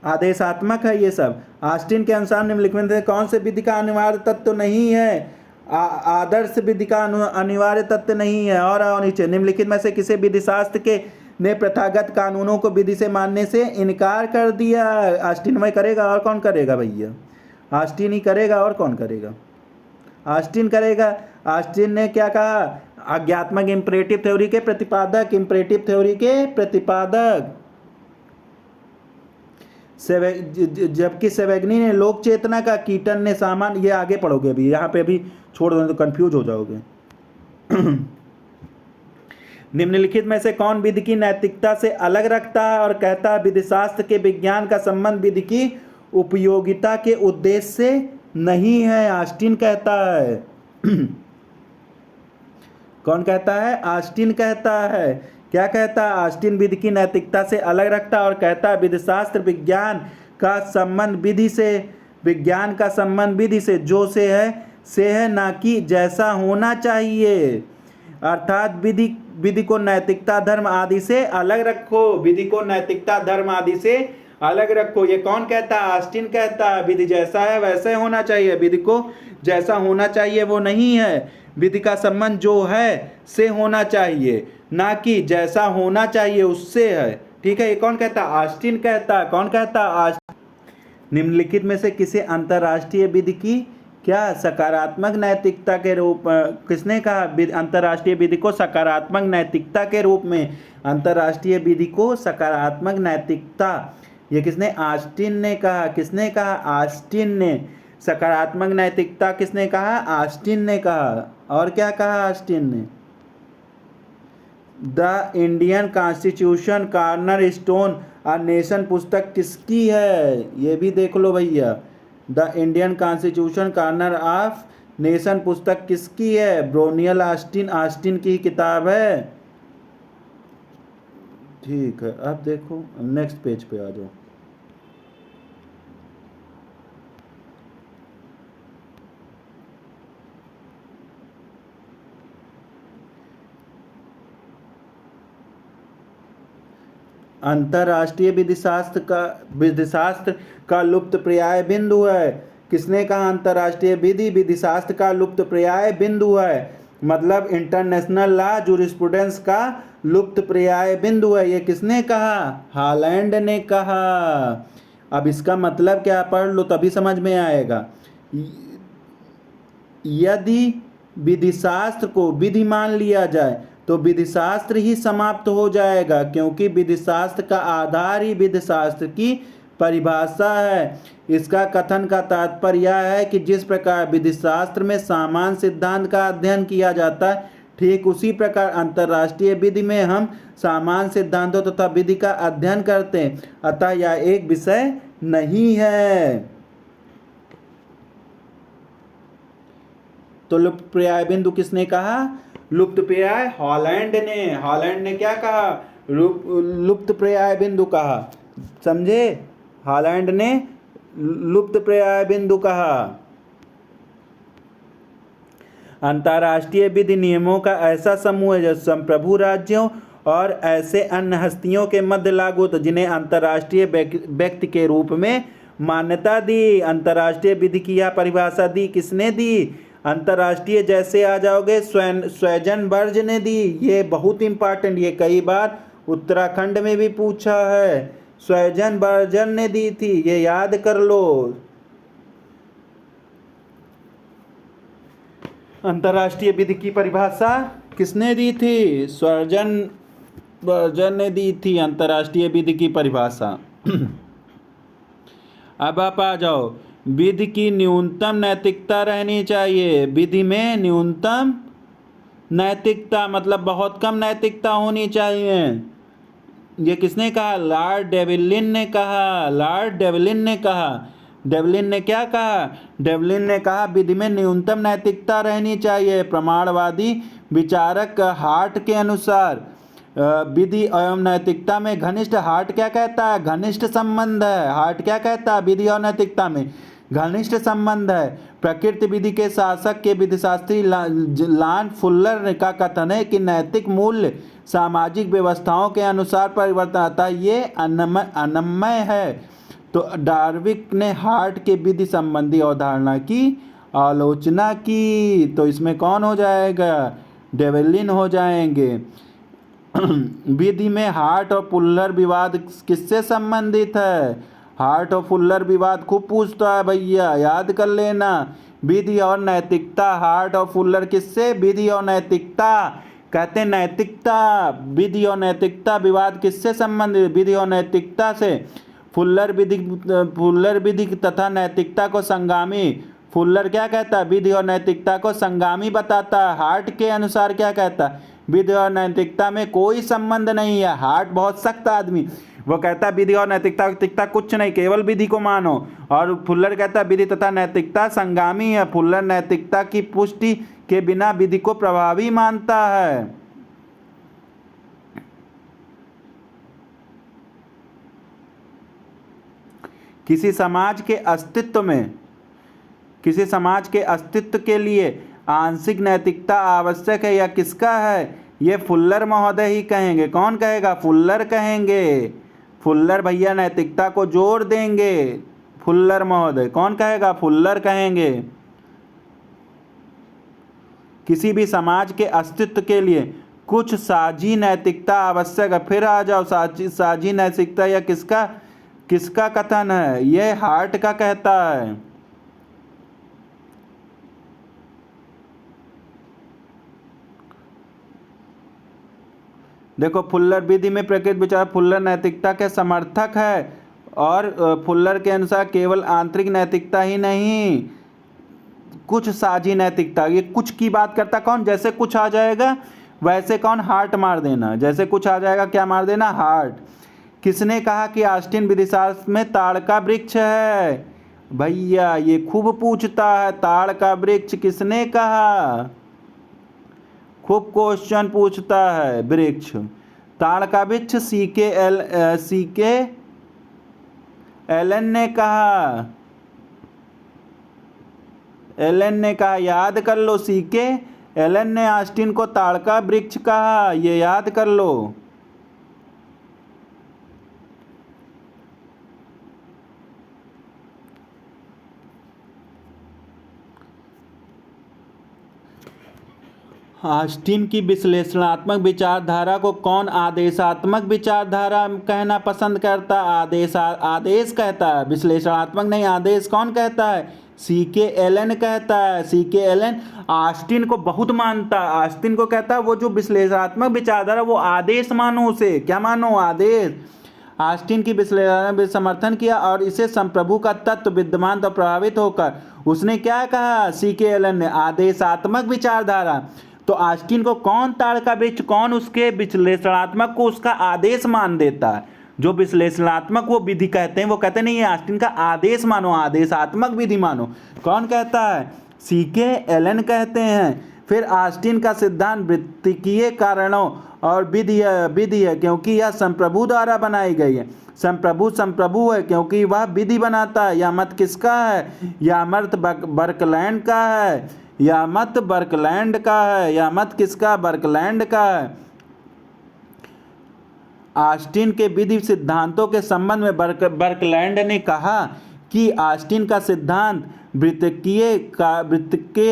आदेशात्मक है ये सब। ऑस्टिन के अनुसार निम्नलिखित में कौन से विधि का अनिवार्य तत्व नहीं है? आदर्श विधि का अनिवार्य तत्व नहीं है। और नीचे निम्नलिखित में से किसी विधि शास्त्र के ने प्रथागत कानूनों को विधि से मानने से इनकार कर दिया? ऑस्टिन में करेगा, और कौन करेगा भैया? ऑस्टिन ही करेगा, और कौन करेगा? ऑस्टिन करेगा। ऑस्टिन ने क्या कहा? आज्ञात्मक इम्परेटिव थ्योरी के प्रतिपादक, इम्परेटिव थ्योरी के प्रतिपादक। जबकि सेवेगनी ने लोक चेतना का, कीटन ने सामान्य। ये आगे पढ़ोगे अभी, यहाँ पे अभी छोड़ दो तो कंफ्यूज हो जाओगे। निम्नलिखित में से कौन विधि की नैतिकता से अलग रखता है और कहता है विधि शास्त्र के विज्ञान का संबंध विधि की उपयोगिता के उद्देश्य से नहीं है? ऑस्टिन कहता है। कौन कहता है? ऑस्टिन कहता है। क्या कहता है? ऑस्टिन विधि की नैतिकता से अलग रखता है और कहता है विधि शास्त्र विज्ञान का संबंध विधि से, विज्ञान का संबंध विधि से जो से है, ना कि जैसा होना चाहिए। अर्थात विधि को नैतिकता धर्म आदि से अलग रखो। विधि को नैतिकता धर्म आदि से अलग रखो। ये कौन कहता है? ऑस्टिन कहता है। विधि जैसा है वैसे होना चाहिए, विधि को जैसा होना चाहिए वो नहीं है। विधि का संबंध जो है से होना चाहिए, ना कि जैसा होना चाहिए उससे है। ठीक है, ये कौन कहता है? ऑस्टिन कहता है। कौन कहता है? निम्नलिखित में से किसी अंतर्राष्ट्रीय विधि की क्या सकारात्मक नैतिकता के रूप, किसने कहा अंतर्राष्ट्रीय विधि को सकारात्मक नैतिकता के रूप में? अंतर्राष्ट्रीय विधि को सकारात्मक नैतिकता, ये किसने? ऑस्टिन ने कहा। किसने कहा? ऑस्टिन ने। सकारात्मक नैतिकता किसने कहा? ऑस्टिन ने कहा। और क्या कहा ऑस्टिन ने? The Indian constitution corner stone a nation पुस्तक किसकी है? ये भी देख लो भैया। The Indian constitution corner of nation पुस्तक किसकी है? ब्रोनियल ऑस्टिन। ऑस्टिन की किताब है। ठीक है, अब देखो नेक्स्ट पेज पे आ जाओ। अंतर्राष्ट्रीय विधिशास्त्र का लुप्त पर्याय बिंदु है। किसने कहा? अंतर्राष्ट्रीय विधि शास्त्र का लुप्त पर्याय बिंदु है, मतलब इंटरनेशनल लॉ जूरिस्प्रूडेंस का लुप्त पर्याय बिंदु है। ये किसने कहा? हॉलैंड ने कहा। अब इसका मतलब क्या पढ़ लो तभी समझ में आएगा। यदि विधिशास्त्र को विधि मान लिया जाए तो विधिशास्त्र ही समाप्त हो जाएगा, क्योंकि विधिशास्त्र का आधार ही विधिशास्त्र की परिभाषा है। इसका कथन का तात्पर्य यह है कि जिस प्रकार विधिशास्त्र में सामान्य सिद्धांत का अध्ययन किया जाता है, ठीक उसी प्रकार अंतर्राष्ट्रीय विधि में हम सामान्य सिद्धांतों तथा विधि का अध्ययन करते हैं। अतः यह एक विषय नहीं है। तो लुप्त पर्याय बिंदु किसने कहा? लुप्त पर्याय हॉलैंड ने। हॉलैंड ने क्या कहा? लुप्त पर्याय बिंदु कहा। समझे? हॉलैंड ने लुप्त पर्याय बिंदु कहा। अंतर्राष्ट्रीय विधि नियमों का ऐसा समूह है जो संप्रभु राज्यों और ऐसे अन्य हस्तियों के मध्य लागू होता, जिन्हें अंतर्राष्ट्रीय व्यक्ति के रूप में मान्यता दी। अंतर्राष्ट्रीय विधि की यह परिभाषा दी किसने दी? अंतर्राष्ट्रीय जैसे आ जाओगे स्वेजनबर्ग ने दी। ये बहुत इंपॉर्टेंट, ये कई बार उत्तराखंड में भी पूछा है। स्वेजनबर्ग ने दी थी, ये याद कर लो। अंतर्राष्ट्रीय विधि की परिभाषा किसने दी थी? वर्जन ने दी थी अंतर्राष्ट्रीय विधि की परिभाषा। अब आप आ जाओ, विधि की न्यूनतम नैतिकता रहनी चाहिए। विधि में न्यूनतम नैतिकता मतलब बहुत कम नैतिकता होनी चाहिए। ये किसने कहा? लॉर्ड डेविलिन ने कहा। लॉर्ड डेविलिन ने कहा। डेविलिन ने क्या कहा? डेविलिन ने कहा विधि में न्यूनतम नैतिकता रहनी चाहिए। प्रमाणवादी विचारक हार्ट के अनुसार विधि एवं नैतिकता में घनिष्ठ, हार्ट क्या कहता है? घनिष्ठ संबंध है। हार्ट क्या कहता है? विधि और नैतिकता में घनिष्ठ संबंध है। प्रकृति विधि के शासक के विधिशास्त्री लॉन फुल्लर का कथन है कि नैतिक मूल्य सामाजिक व्यवस्थाओं के अनुसार परिवर्तन आता है, ये अनम्य है। तो डार्विक ने हार्ट के विधि संबंधी अवधारणा की आलोचना की। तो इसमें कौन हो जाएगा? डेविलिन हो जाएंगे। विधि में हार्ट और फुल्लर विवाद किससे संबंधित है? हार्ट और फुल्लर विवाद खूब पूछता है भैया, याद कर लेना। विधि और नैतिकता, हार्ट और फुल्लर किससे? विधि और नैतिकता। कहते हैं नैतिकता, विधि और नैतिकता विवाद किससे संबंधित? विधि और नैतिकता से। फुल्लर विधि तथा नैतिकता को संगामी। फुल्लर क्या कहता है? विधि और नैतिकता को संगामी बताता है। हार्ट के अनुसार क्या कहता है? विधि और नैतिकता में कोई संबंध नहीं है। हार्ट बहुत सख्त आदमी, वो कहता है विधि और नैतिकता कुछ नहीं, केवल विधि को मानो। और फुल्लर कहता है विधि तथा नैतिकता संगामी है। फुल्लर नैतिकता की पुष्टि के बिना विधि को प्रभावी मानता है। किसी समाज के अस्तित्व के लिए आंशिक नैतिकता आवश्यक है, या किसका है? ये फुल्लर महोदय ही कहेंगे। कौन कहेगा? फुल्लर कहेंगे। फुल्लर भैया नैतिकता को जोर देंगे। फुल्लर महोदय। कौन कहेगा? फुल्लर कहेंगे। किसी भी समाज के अस्तित्व के लिए कुछ साझी नैतिकता आवश्यक है। फिर आ जाओ, साझी नैतिकता या किसका कथन है? यह हार्ट का कहता है। देखो, फुल्लर विधि में प्रकृति विचार, फुल्लर नैतिकता के समर्थक है। और फुल्लर के अनुसार केवल आंतरिक नैतिकता ही नहीं, कुछ साझी नैतिकता। ये कुछ की बात करता कौन? जैसे कुछ आ जाएगा वैसे कौन? हार्ट मार देना। जैसे कुछ आ जाएगा क्या मार देना? हार्ट। किसने कहा कि ऑस्टिन विधिशास्त्र में ताड़ का वृक्ष है? भैया ये खूब पूछता है, ताड़ का वृक्ष किसने कहा? खूब क्वेश्चन पूछता है। वृक्ष, ताड़ का वृक्ष सीके एलन ने कहा। एलन ने कहा, याद कर लो। सीके एलन ने ऑस्टिन को ताड़ का वृक्ष कहा, ये याद कर लो। ऑस्टिन की विश्लेषणात्मक विचारधारा को कौन आदेशात्मक विचारधारा कहना पसंद करता? आदेश कहता है, विश्लेषणात्मक नहीं। आदेश कौन कहता है? सीके एलन कहता है। सीके एलन ऑस्टिन को बहुत मानता है। ऑस्टिन को कहता है वो जो विश्लेषणात्मक विचारधारा, वो आदेश मानो उसे। क्या मानो? आदेश। ऑस्टिन की विश्लेषण समर्थन किया और इसे संप्रभु का तत्व विद्यमान तो प्रभावित होकर उसने क्या कहा? सीके एलन ने आदेशात्मक विचारधारा। तो ऑस्टिन को कौन ताड़ का वृक्ष, कौन उसके विश्लेषणात्मक को उसका आदेश मान देता है? जो विश्लेषणात्मक वो विधि कहते हैं, वो कहते नहीं है ऑस्टिन का आदेश मानो, आदेशात्मक विधि मानो। कौन कहता है? सीके एलन कहते हैं। फिर ऑस्टिन का सिद्धांत वृत्तिकीय कारणों और विधि है क्योंकि यह संप्रभु द्वारा बनाई गई है। संप्रभु है क्योंकि वह विधि बनाता है। यह मत किसका है? यह मत बर्कलैंड का है। यह मत बर्कलैंड का है। यह मत किसका? बर्कलैंड का है। ऑस्टिन के विधि सिद्धांतों के संबंध में बर्कलैंड ने कहा कि ऑस्टिन का सिद्धांत वृत्तिकीय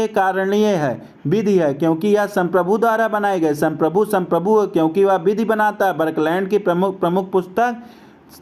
कारणीय है, विधि है क्योंकि यह संप्रभु द्वारा बनाए गए। संप्रभु है क्योंकि वह विधि बनाता है। बर्कलैंड की प्रमुख पुस्तक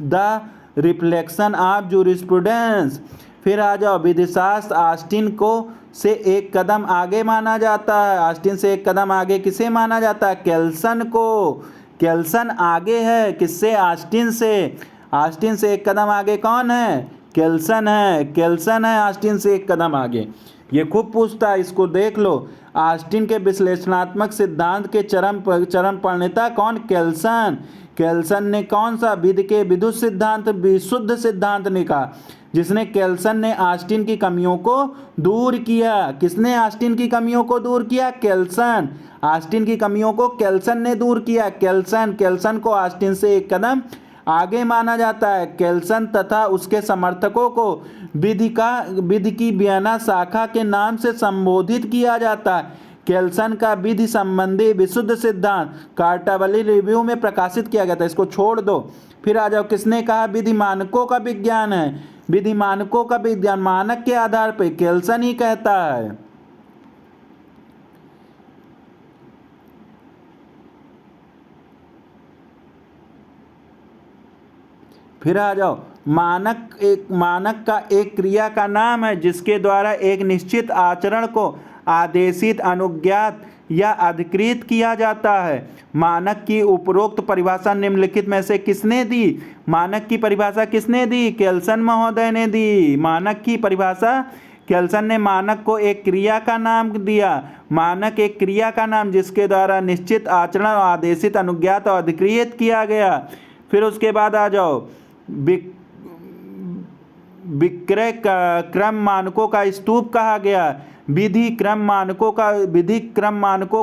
द रिफ्लेक्शन ऑफ जूरिस्प्रूडेंस। फिर आ जाओ, विधिशास्त्र ऑस्टिन को से एक कदम आगे माना जाता है। ऑस्टिन से एक कदम आगे किसे माना जाता है? केल्सन को। केल्सन आगे है किससे? ऑस्टिन से। ऑस्टिन से एक कदम आगे कौन है? केल्सन है। केल्सन है ऑस्टिन से एक कदम आगे। ये खूब पूछता है, इसको देख लो। ऑस्टिन के विश्लेषणात्मक सिद्धांत के चरम प्रणेता कौन? केल्सन। केल्सन ने कौन सा? विधि के विद्युत सिद्धांत, विशुद्ध सिद्धांत निकाला, जिसने केल्सन ने ऑस्टिन की कमियों को दूर किया। किसने ऑस्टिन की कमियों को दूर किया? केल्सन। ऑस्टिन की कमियों को केल्सन ने दूर किया। केल्सन को ऑस्टिन से एक कदम आगे माना जाता है। केल्सन तथा उसके समर्थकों को विधि की वियना शाखा के नाम से संबोधित किया जाता है। केल्सन का विधि संबंधी विशुद्ध सिद्धांत कार्टावली रिव्यू में प्रकाशित किया गया था। इसको छोड़ दो, फिर आ जाओ। किसने कहा? विधि मानकों का विज्ञान है। विधि मानकों का विज्ञान, मानक के आधार पर केल्सन ही कहता है। फिर आ जाओ। मानक का एक क्रिया का नाम है जिसके द्वारा एक निश्चित आचरण को आदेशित, अनुज्ञात या अधिकृत किया जाता है। मानक की उपरोक्त परिभाषा निम्नलिखित में से किसने दी? मानक की परिभाषा किसने दी? केल्सन महोदय ने दी। मानक की परिभाषा केल्सन ने मानक को एक क्रिया का नाम दिया। मानक एक क्रिया का नाम जिसके द्वारा निश्चित आचरण आदेशित, अनुज्ञात और अधिकृत किया गया। फिर उसके बाद आ जाओ। विक्रय क्रम मानकों का स्तूप कहा गया। विधि क्रम मानकों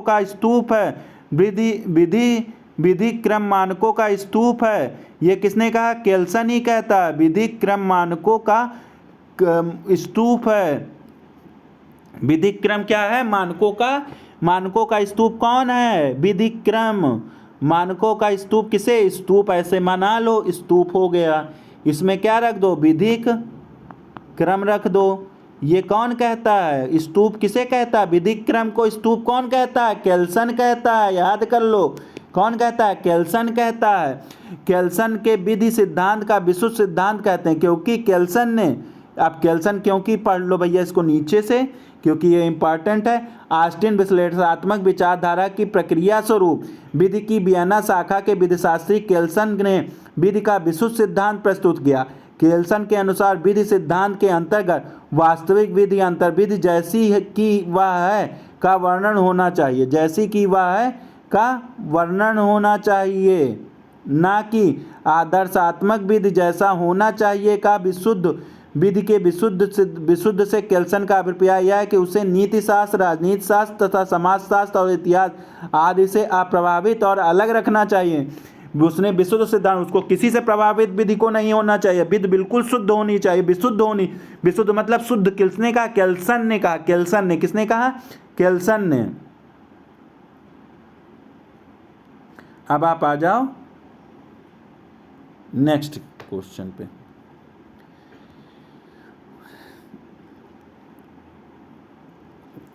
का स्तूप है। विधि क्रम मानकों का स्तूप है। ये किसने कहा? केल्सन ही कहता है। विधि क्रम मानकों का स्तूप है। विधि क्रम क्या है? मानकों का स्तूप कौन है? विधि क्रम मानकों का स्तूप। किसे? स्तूप ऐसे माना लो, स्तूप हो गया। इसमें क्या रख दो? विधिक क्रम रख दो। ये कौन कहता है? स्तूप किसे कहता है? विधिक क्रम को स्तूप कौन कहता है? केल्सन कहता है। याद कर लो, कौन कहता है? केल्सन कहता है। केल्सन के विधि सिद्धांत का विशुद्ध सिद्धांत कहते हैं, क्योंकि केल्सन ने, अब केल्सन क्योंकि पढ़ लो भैया इसको नीचे से, क्योंकि ये इंपॉर्टेंट है। ऑस्टिन विश्लेषणात्मक विचारधारा की प्रक्रिया स्वरूप विधि की वियना शाखा के विधिशास्त्री केल्सन ने विधि का विशुद्ध सिद्धांत प्रस्तुत किया। केल्सन के अनुसार विधि सिद्धांत के अंतर्गत वास्तविक विधि अंतर्विधि जैसी कि वह है का वर्णन होना चाहिए। जैसी कि वह है का वर्णन होना चाहिए, ना कि आदर्शात्मक विधि जैसा होना चाहिए का। विशुद्ध विधि के विशुद्ध से केल्सन का अभिप्राय यह है कि उसे नीति शास्त्र, राजनीति शास्त्र तथा समाजशास्त्र और इतिहास आदि से अप्रभावित और अलग रखना चाहिए। उसने विशुद्ध सिद्धांत, उसको किसी से प्रभावित विधि को नहीं होना चाहिए। विधि बिल्कुल शुद्ध होनी चाहिए, विशुद्ध होनी। विशुद्ध मतलब शुद्ध। किसने कहा? केल्सन ने कहा। केल्सन ने, किसने कहा? केल्सन ने। अब आप आ जाओ नेक्स्ट क्वेश्चन पे।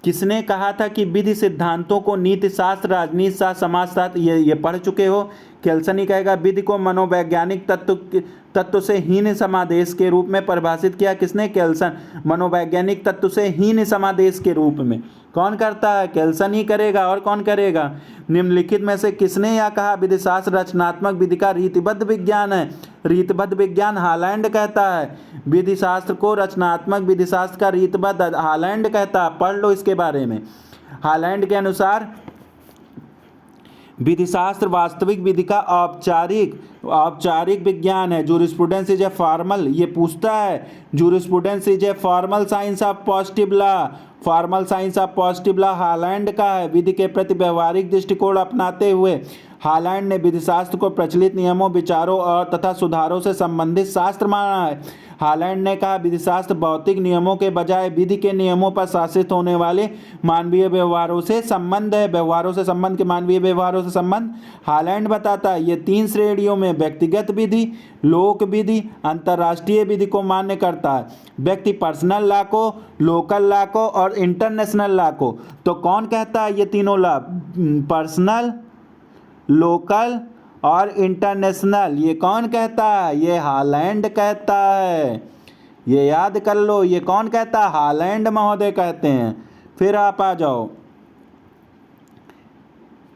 किसने कहा था कि विधि सिद्धांतों को नीति शास्त्र, राजनीति शास्त्र, समाजशास्त्र, ये पढ़ चुके हो। केल्सन ही कहेगा। विधि को मनोवैज्ञानिक तत्व से हीन समादेश के रूप में परिभाषित किया। किसने? केल्सन। मनोवैज्ञानिक तत्व से हीन समादेश के रूप में कौन करता है? केल्सन ही करेगा। और कौन करेगा? निम्नलिखित में से किसने यह कहा? विधिशास्त्र रचनात्मक विधि का रीतिबद्ध विज्ञान है। रीतिबद्ध विज्ञान हालैंड कहता है। विधिशास्त्र को रचनात्मक विधिशास्त्र का रीतिबद्ध हालैंड कहता है। पढ़ लो इसके बारे में। हालैंड के अनुसार विधिशास्त्र वास्तविक विधि का औपचारिक विज्ञान है। जूरिस्प्रूडेंस इज ए फॉर्मल, ये पूछता है, jurisprudence is a formal science of positive law. Formal science of positive law Holland का है। विधि के प्रति व्यवहारिक दृष्टिकोण अपनाते हुए हालैंड ने विधिशास्त्र को प्रचलित नियमों, विचारों और तथा सुधारों से संबंधित शास्त्र माना है। हालैंड ने कहा विधिशास्त्र भौतिक नियमों के बजाय विधि के नियमों पर शासित होने वाले मानवीय व्यवहारों से संबंध है। व्यवहारों से संबंध के मानवीय व्यवहारों से संबंध हालैंड बताता है। ये 3 श्रेणियों में व्यक्तिगत विधि, लोक विधि, अंतर्राष्ट्रीय विधि को मान्य करता है। व्यक्ति पर्सनल लॉ को, लोकल लॉ को और इंटरनेशनल लॉ को। तो कौन कहता है ये तीनों लॉ? पर्सनल, लोकल और इंटरनेशनल। ये कौन कहता है? ये हालैंड कहता है। ये याद कर लो, ये कौन कहता है? हालैंड महोदय कहते हैं। फिर आप आ जाओ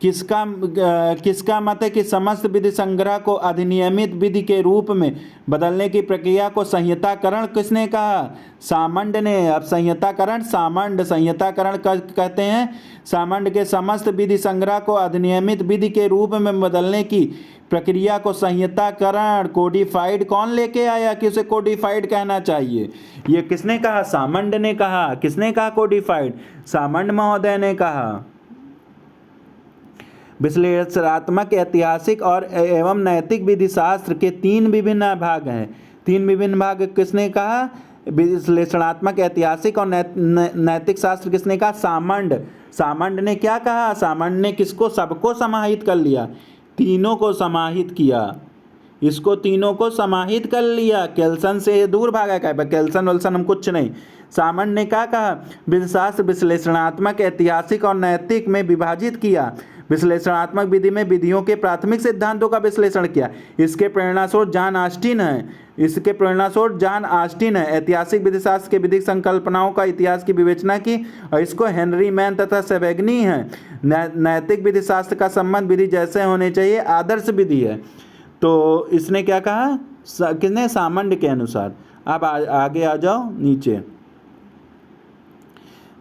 किसका मत है कि समस्त विधि संग्रह को अधिनियमित विधि के रूप में बदलने की प्रक्रिया को संहिताकरण किसने कहा? सामंड ने। अब संहिताकरण संहिताकरण कहते हैं सामंड के समस्त विधि संग्रह को अधिनियमित विधि के रूप में बदलने की प्रक्रिया को संहिताकरण कोडिफाइड कौन लेके आया कि उसे कोडिफाइड कहना चाहिए? ये किसने कहा? सामंड ने कहा। किसने कहा कोडिफाइड? सामंड महोदय ने कहा। विश्लेषणात्मक, ऐतिहासिक और एवं नैतिक विधि शास्त्र के 3 विभिन्न भाग हैं। 3 विभिन्न भाग किसने कहा? विश्लेषणात्मक, ऐतिहासिक और नैतिक शास्त्र किसने कहा? सामंड। सामंड ने क्या कहा? सामंड ने किसको? सबको समाहित कर लिया, तीनों को समाहित किया, इसको तीनों को समाहित कर लिया। केल्सन से दूर भागा क्या? केल्सन वेल्सन हम कुछ नहीं। सामंड ने क्या कहा? विधिशास्त्र विश्लेषणात्मक, ऐतिहासिक और नैतिक में विभाजित किया। विश्लेषणात्मक विधि में विधियों के प्राथमिक सिद्धांतों का विश्लेषण किया। इसके प्रेरणास्रोत जॉन ऑस्टिन है। ऐतिहासिक विधिशास्त्र के विधिक संकल्पनाओं का इतिहास की विवेचना की और इसको हेनरी मैन तथा सेवेग्नी है। नैतिक विधिशास्त्र का संबंध विधि जैसे होने चाहिए आदर्श विधि है। तो इसने क्या कहा? किसने? सामंड के अनुसार। अब आगे आ जाओ नीचे।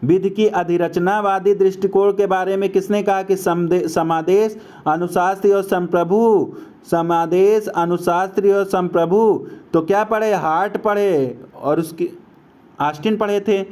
विधि की अधिरचनावादी दृष्टिकोण के बारे में किसने कहा कि समादेश, अनुशास्त्री और संप्रभु। समादेश, अनुशास्त्री और संप्रभु। तो क्या पढ़े? हार्ट पढ़े और उसकी ऑस्टिन पढ़े थे।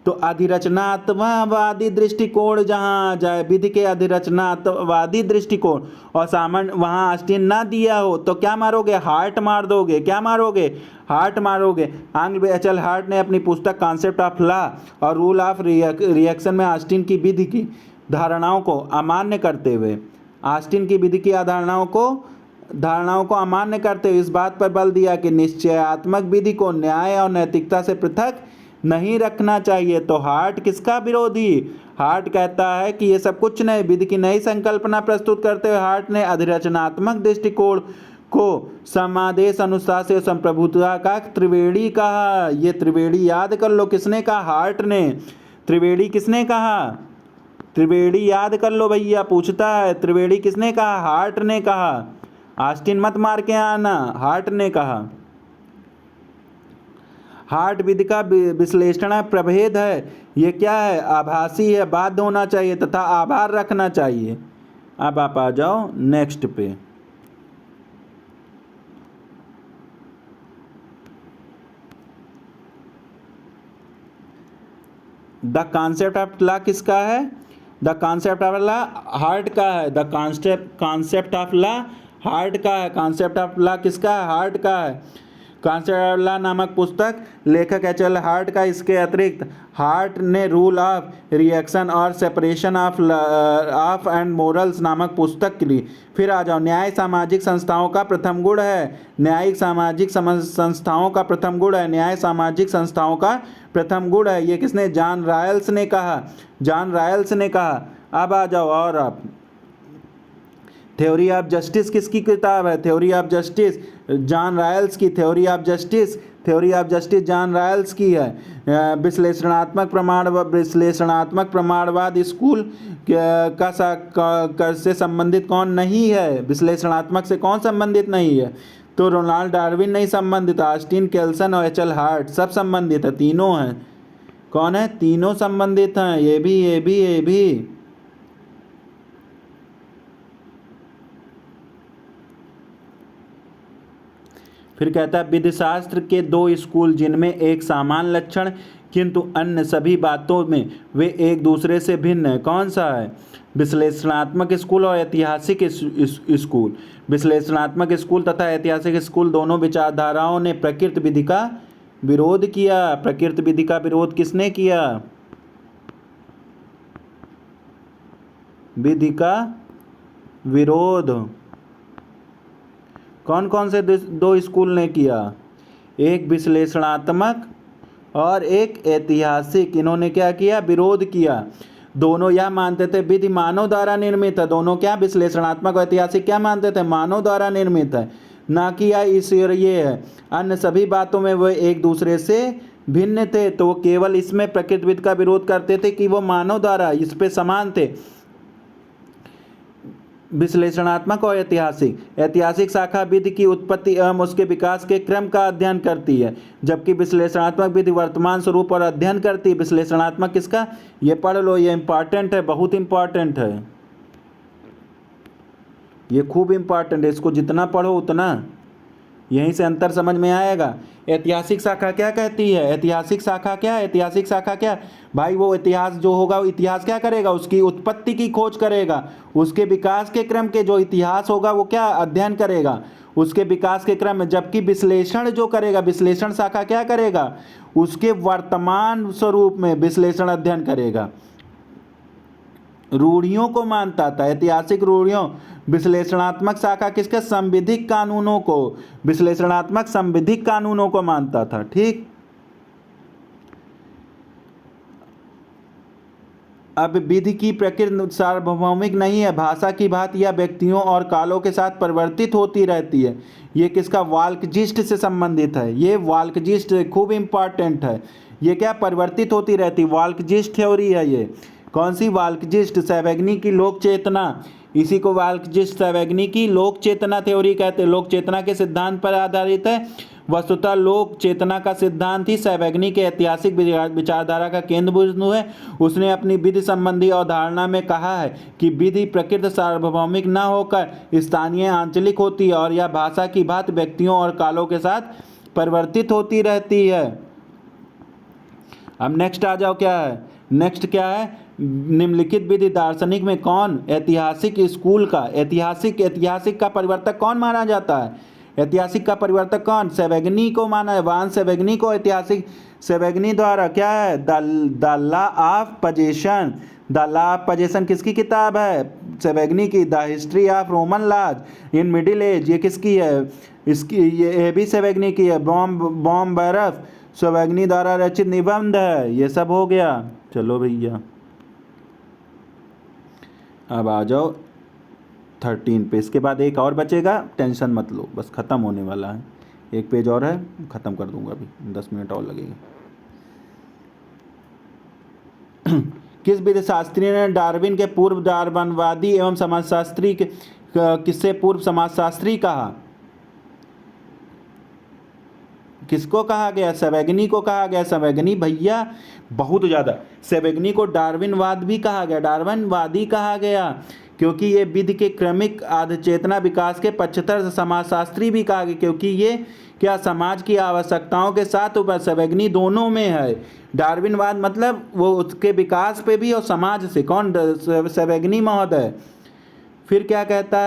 तो अधिरचनात्मकवादी दृष्टिकोण जहाँ जाए, विधि के अधिरचनात्मकवादी दृष्टिकोण, और सामंड वहाँ ऑस्टिन ना दिया हो तो क्या मारोगे? हार्ट मार दोगे। क्या मारोगे? हार्ट मारोगे। आंग्ल एच.एल. हार्ट ने अपनी पुस्तक कॉन्सेप्ट ऑफ लॉ और रूल ऑफ रिएक्शन में ऑस्टिन की विधि की धारणाओं को अमान्य करते हुए धारणाओं को अमान्य करते हुए इस बात पर बल दिया कि निश्चयात्मक विधि को न्याय और नैतिकता से पृथक नहीं रखना चाहिए। तो हार्ट किसका विरोधी? हार्ट कहता है कि ये सब कुछ नहीं, विधि की नई संकल्पना प्रस्तुत करते हुए हार्ट ने अधिरचनात्मक दृष्टिकोण को समादेश, अनुशासन और संप्रभुता का त्रिवेणी कहा। ये त्रिवेणी याद कर लो। किसने कहा? हार्ट ने। त्रिवेणी किसने कहा? त्रिवेणी याद कर लो भैया, पूछता है। त्रिवेणी किसने कहा? हार्ट ने कहा। ऑस्टिन मत मार के आना। हार्ट ने कहा। हार्ट विधि का विश्लेषण प्रभेद है। ये क्या है? आभासी है, बाध्य होना चाहिए तथा आभार रखना चाहिए। अब आप आ जाओ नेक्स्ट पे। द कॉन्सेप्ट ऑफ लॉ किसका है? The concept of law heart का है। The concept of law heart का है। कॉन्सेप्ट ऑफ लॉ किसका है? हार्ट का है। कॉन्सेप्ट ऑफ लॉ नामक पुस्तक लेखक एच.एल. हार्ट का। इसके अतिरिक्त हार्ट ने रूल ऑफ रिएक्शन और सेपरेशन ऑफ एंड मोरल्स नामक पुस्तक ली। फिर आ जाओ। न्याय सामाजिक संस्थाओं का प्रथम गुण है। न्यायिक सामाजिक संस्थाओं का प्रथम गुण है। न्याय सामाजिक संस्थाओं का प्रथम गुण है। ये किसने? जॉन रायल्स ने कहा। जॉन रायल्स ने कहा। अब आ जाओ। और अब थ्योरी ऑफ जस्टिस किसकी किताब है? Theory of justice John Rawls की। Theory of justice John Rawls की है। विश्लेषणात्मक प्रमाणवाद स्कूल का से संबंधित कौन नहीं है? विश्लेषणात्मक से कौन संबंधित नहीं है? तो रोनाल्ड डार्विन नहीं संबंधित, ऑस्टिन, केल्सन और एच.एल. हार्ट सब संबंधित है। तीनों हैं। कौन है? तीनों संबंधित हैं। ये भी। फिर कहता है विधिशास्त्र के 2 स्कूल जिनमें एक समान लक्षण किंतु अन्य सभी बातों में वे एक दूसरे से भिन्न है। कौन सा है? विश्लेषणात्मक स्कूल और ऐतिहासिक स्कूल। विश्लेषणात्मक स्कूल तथा ऐतिहासिक स्कूल दोनों विचारधाराओं ने प्रकृत विधि का विरोध किया। प्रकृत विधि का विरोध किसने किया? विधि का विरोध कौन कौन से 2 स्कूल ने किया? एक विश्लेषणात्मक और एक ऐतिहासिक। इन्होंने क्या किया? विरोध किया। दोनों यह मानते थे विधि मानव द्वारा निर्मित है। दोनों क्या? विश्लेषणात्मक और ऐतिहासिक क्या मानते थे? मानव द्वारा निर्मित है, ना कि ये है। अन्य सभी बातों में वे एक दूसरे से भिन्न थे। तो केवल इसमें प्रकृत विधि का विरोध करते थे कि वो मानव द्वारा इस पे समान थे। विश्लेषणात्मक और ऐतिहासिक। ऐतिहासिक शाखा विधि की उत्पत्ति एवं उसके विकास के क्रम का अध्ययन करती है, जबकि विश्लेषणात्मक विधि वर्तमान स्वरूप और अध्ययन करती है। विश्लेषणात्मक किसका, ये पढ़ लो, ये इंपॉर्टेंट है, बहुत इंपॉर्टेंट है, ये खूब इंपॉर्टेंट है, इसको जितना पढ़ो उतना यहीं से अंतर समझ में आएगा। ऐतिहासिक शाखा क्या कहती है, ऐतिहासिक शाखा क्या, ऐतिहासिक शाखा क्या भाई, वो इतिहास जो होगा वो इतिहास क्या करेगा, उसकी उत्पत्ति की खोज करेगा, उसके विकास के क्रम के जो इतिहास होगा वो क्या अध्ययन करेगा, उसके विकास के क्रम में। जबकि विश्लेषण जो करेगा, विश्लेषण शाखा क्या करेगा, उसके वर्तमान स्वरूप में विश्लेषण अध्ययन करेगा, रूढ़ियों को मानता था, ऐतिहासिक रूढ़ियों। विश्लेषणात्मक शाखा किसके, संविधिक कानूनों को, विश्लेषणात्मक संविधिक कानूनों को मानता था। ठीक, अब विधि की प्रकृति सार्वभौमिक नहीं है, भाषा की भांति या व्यक्तियों और कालों के साथ परिवर्तित होती रहती है। ये किसका, वाल्कजिस्ट से संबंधित है, ये वाल्कजिस्ट खूब इंपॉर्टेंट है। ये क्या, परिवर्तित होती रहती, वाल्कजिस्ट थ्योरी है ये। कौन सी, वाल्कजिस्ट, सैवग्नी की लोक चेतना, इसी को वाल्कजिस्ट सैवग्नी की लोक चेतना थ्योरी कहते हैं। लोक चेतना के सिद्धांत पर आधारित है। वस्तुतः लोक चेतना का सिद्धांत ही सैवग्नी के ऐतिहासिक विचारधारा का केंद्र बिंदु है। उसने अपनी विधि संबंधी अवधारणा में कहा है कि विधि प्रकृति सार्वभौमिक न होकर स्थानीय आंचलिक होती है और यह भाषा की भांति व्यक्तियों और कालों के साथ परिवर्तित होती रहती है। अब नेक्स्ट आ जाओ, क्या है नेक्स्ट, क्या है, निम्नलिखित विधि दार्शनिक में कौन ऐतिहासिक स्कूल का, ऐतिहासिक का परिवर्तक कौन माना जाता है, ऐतिहासिक का परिवर्तक कौन, सैवग्नी को माना है, वान सैवग्नी को ऐतिहासिक, सैवग्नी द्वारा क्या है, the law of possession, the law of possession किसकी किताब है, सैवग्नी की। The history of Roman laws in middle age, ये किसकी है, इसकी, ये भी सैवग्नी की है। बॉम्ब बर्फ सैवग्नी द्वारा रचित निबंध है। ये सब हो गया, चलो भैया अब आ जाओ 13 पे। इसके बाद एक और बचेगा, टेंशन मत लो, बस ख़त्म होने वाला है, एक पेज और है, ख़त्म कर दूंगा, अभी 10 मिनट और लगेगा। किस विधिशास्त्री ने डार्विन के पूर्व डार्विनवादी एवं समाजशास्त्री के किससे पूर्व समाजशास्त्री कहा, किसको कहा गया, सैवग्नी को कहा गया। सैवग्नी भैया बहुत ज़्यादा, सैवग्नी को डार्विनवाद भी कहा गया, डार्विनवादी कहा गया, क्योंकि ये विधि के क्रमिक आधचेतना विकास के पक्षधर, समाजशास्त्री भी कहा गया, क्योंकि ये क्या, समाज की आवश्यकताओं के साथ सैवग्नी दोनों में है। डार्विनवाद मतलब वो उसके विकास पे भी और समाज से, कौन, सैवग्नी महोदय। फिर क्या कहता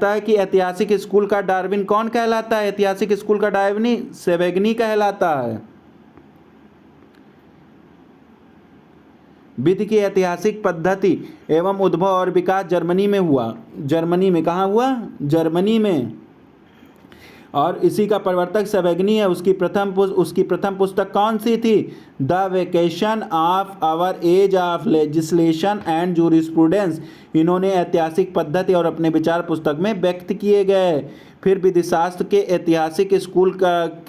है कि ऐतिहासिक स्कूल का डार्विन कौन कहलाता है, ऐतिहासिक स्कूल का डार्विन सैवग्नी कहलाता है। विधि की ऐतिहासिक पद्धति एवं उद्भव और विकास जर्मनी में हुआ, जर्मनी में, कहाँ हुआ, जर्मनी में, और इसी का प्रवर्तक सैवग्नी है। उसकी प्रथम पुस्तक कौन सी थी, the vacation of our age of legislation and jurisprudence. इन्होंने ऐतिहासिक पद्धति और अपने विचार पुस्तक में व्यक्त किए गए। फिर विधिशास्त्र के ऐतिहासिक स्कूल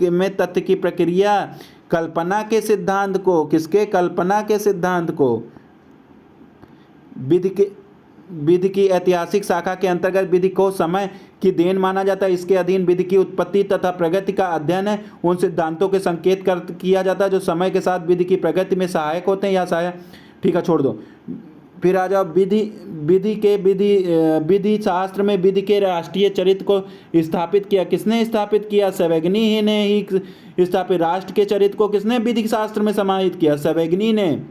में तथ्य की प्रक्रिया, कल्पना के सिद्धांत को, किसके, कल्पना के सिद्धांत को, विधि की ऐतिहासिक शाखा के अंतर्गत विधि को समय की देन माना जाता है। इसके अधीन विधि की उत्पत्ति तथा प्रगति का अध्ययन है। उन सिद्धांतों के संकेत किया जाता है जो समय के साथ विधि की प्रगति में सहायक होते हैं या सहायक, ठीक है, छोड़ दो। फिर आ जाओ विधि शास्त्र में विधि के राष्ट्रीय चरित्र को स्थापित किया, किसने स्थापित किया, सैवग्नी ही ने ही स्थापित। राष्ट्र के चरित्र को किसने विधि शास्त्र में समाहित किया, सैवग्नी ने।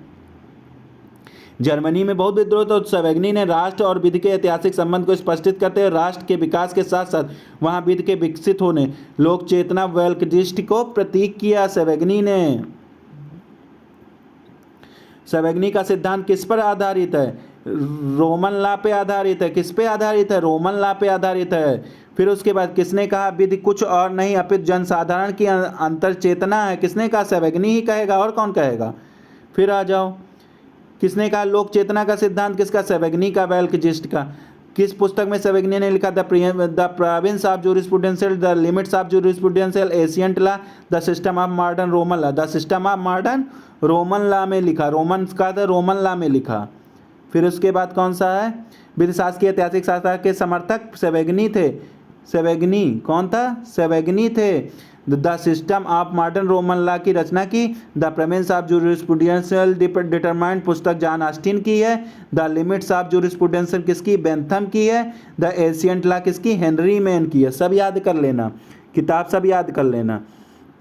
जर्मनी में बहुत विद्रोह, तो सैवग्नी ने राष्ट्र और विधि के ऐतिहासिक संबंध को स्पष्टित करते हुए राष्ट्र के विकास के साथ साथ वहां विधि के विकसित होने, लोक चेतना वेल्कजिस्ट को प्रतीक किया सैवग्नी ने। सैवग्नी का सिद्धांत किस पर आधारित है, रोमन लॉ पे आधारित है। किस पे आधारित है, रोमन लॉ पे आधारित है। फिर उसके बाद किसने कहा विधि कुछ और नहीं अपितु जनसाधारण की अंतर चेतना है, किसने कहा, सैवग्नी ही कहेगा, और कौन कहेगा। फिर आ जाओ, किसने कहा लोक चेतना का सिद्धांत, किसका, सैवग्नी का, वेल्कजिस्ट का। किस पुस्तक में सैवग्नी ने लिखा, the province of jurisprudential, the limits of jurisprudential ancient law, the system of modern Roman law, the system of modern Roman law में लिखा, रोमन का था, रोमन लॉ में लिखा। फिर उसके बाद कौन सा है, विधिशास्त्र की ऐतिहासिक शाखा के समर्थक सेवेगनी थे। सेवेगनी कौन था? सेवेगनी थे। The system of modern Roman law की रचना की। द प्रेमिस ऑफ जूरिस्प्रूडेंशियल डिटरमाइंड पुस्तक जॉन ऑस्टिन की है। द लिमिट्स ऑफ जूरिस्प्रूडेंशियल किसकी? बेंथम की है। द एशियंट लॉ किसकी? हेनरी मैन की है। सब याद कर लेना, किताब सब याद कर लेना।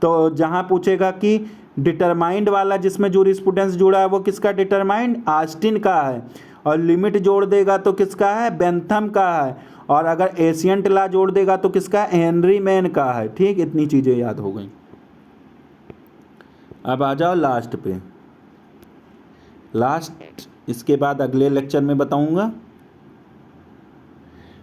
तो जहाँ पूछेगा कि डिटरमाइंड वाला जिसमें जूरिस्प्रूडेंस जुड़ा है वो किसका? डिटरमाइंड ऑस्टिन का है। और लिमिट जोड़ देगा तो किसका है? बेंथम का है। और अगर एशियंट लॉ जोड़ देगा तो किसका? हेनरी मैन का है। ठीक, इतनी चीज़ें याद हो गई। अब आ जाओ लास्ट पे। लास्ट इसके बाद अगले लेक्चर में बताऊंगा।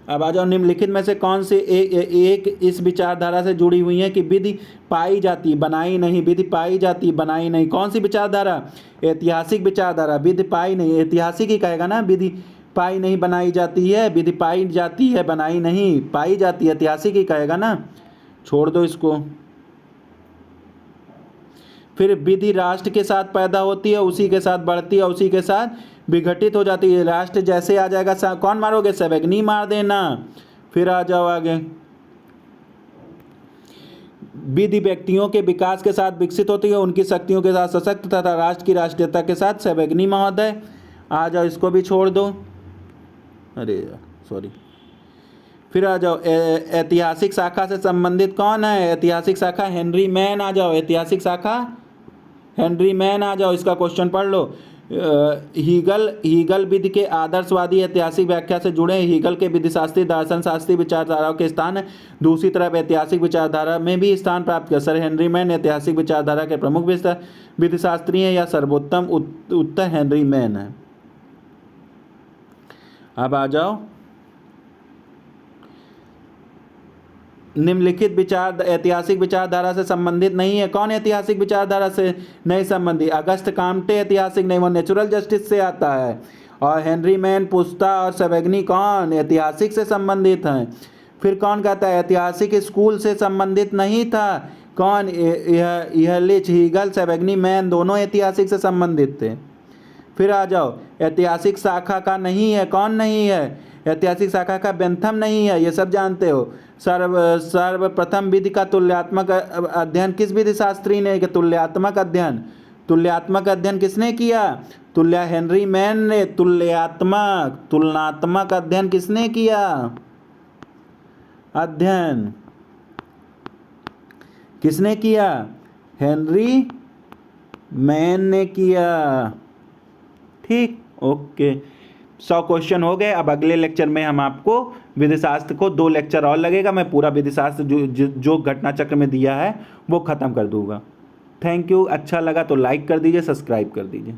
अब आ जाओ, निम्नलिखित में से कौन से एक इस विचारधारा से जुड़ी हुई है कि विधि पाई जाती बनाई नहीं, विधि पाई जाती बनाई नहीं। कौन सी विचारधारा? ऐतिहासिक विचारधारा। विधि पाई नहीं, ऐतिहासिक ही कहेगा ना। विधि पाई नहीं बनाई जाती है, विधि पाई जाती है बनाई नहीं, पाई जाती है, ऐतिहासिक ही कहेगा ना। छोड़ दो इसको। फिर विधि राष्ट्र के साथ पैदा होती है, उसी के साथ बढ़ती है, उसी के साथ विघटित हो जाती है। राष्ट्र जैसे आ जाएगा, कौन मारोगे? सेवेगनी मार देना। फिर आ जाओ आगे। विधि व्यक्तियों के विकास के साथ विकसित होती है, उनकी शक्तियों के साथ सशक्त तथा राष्ट्र की राष्ट्रीयता के साथ। सेवेगनी महोदय आ जाओ, इसको भी छोड़ दो। अरे सॉरी। फिर आ जाओ, ऐतिहासिक शाखा से संबंधित कौन है? ऐतिहासिक शाखा हेनरी मैन। आ जाओ, ऐतिहासिक शाखा हेनरी मैन। आ जाओ, इसका क्वेश्चन पढ़ लो। हीगल विधि के आदर्शवादी ऐतिहासिक व्याख्या से जुड़े। हीगल के विधिशास्त्री दर्शन शास्त्री विचारधाराओं के स्थान है। दूसरी तरफ ऐतिहासिक विचारधारा में भी स्थान प्राप्त किया। सर हेनरी मैन ऐतिहासिक विचारधारा के प्रमुख विधिशास्त्री हैं या सर्वोत्तम उत्तर हेनरी मैन है। अब आ जाओ, निम्नलिखित विचार ऐतिहासिक विचारधारा से संबंधित नहीं है। कौन ऐतिहासिक विचारधारा से नहीं संबंधित? अगस्त काम्टे ऐतिहासिक नहीं, वो नेचुरल जस्टिस से आता है। और हेनरी मैन पुस्ता और सेवेगनी कौन? ऐतिहासिक से संबंधित हैं। फिर कौन कहता है ऐतिहासिक स्कूल से संबंधित नहीं था? कौन? यह हीगल सेवेगनी मैन दोनों ऐतिहासिक से संबंधित थे। फिर आ जाओ, ऐतिहासिक शाखा का नहीं है। कौन नहीं है? ऐतिहासिक शाखा का बेंथम नहीं है, ये सब जानते हो। सर्वप्रथम विधि का तुल्यात्मक अध्ययन किस विधि शास्त्री ने? तुल्यात्मक अध्ययन किसने किया? हेनरी मैन ने। तुलनात्मक अध्ययन किसने किया? अध्ययन किसने किया? हेनरी मैन ने किया। ठीक, ओके। 100 क्वेश्चन हो गए। अब अगले लेक्चर में हम आपको विधिशास्त्र को 2 लेक्चर और लगेगा, मैं पूरा विधिशास्त्र जो घटना चक्र में दिया है वो ख़त्म कर दूंगा। Thank you. अच्छा लगा तो लाइक कर दीजिए, सब्सक्राइब कर दीजिए।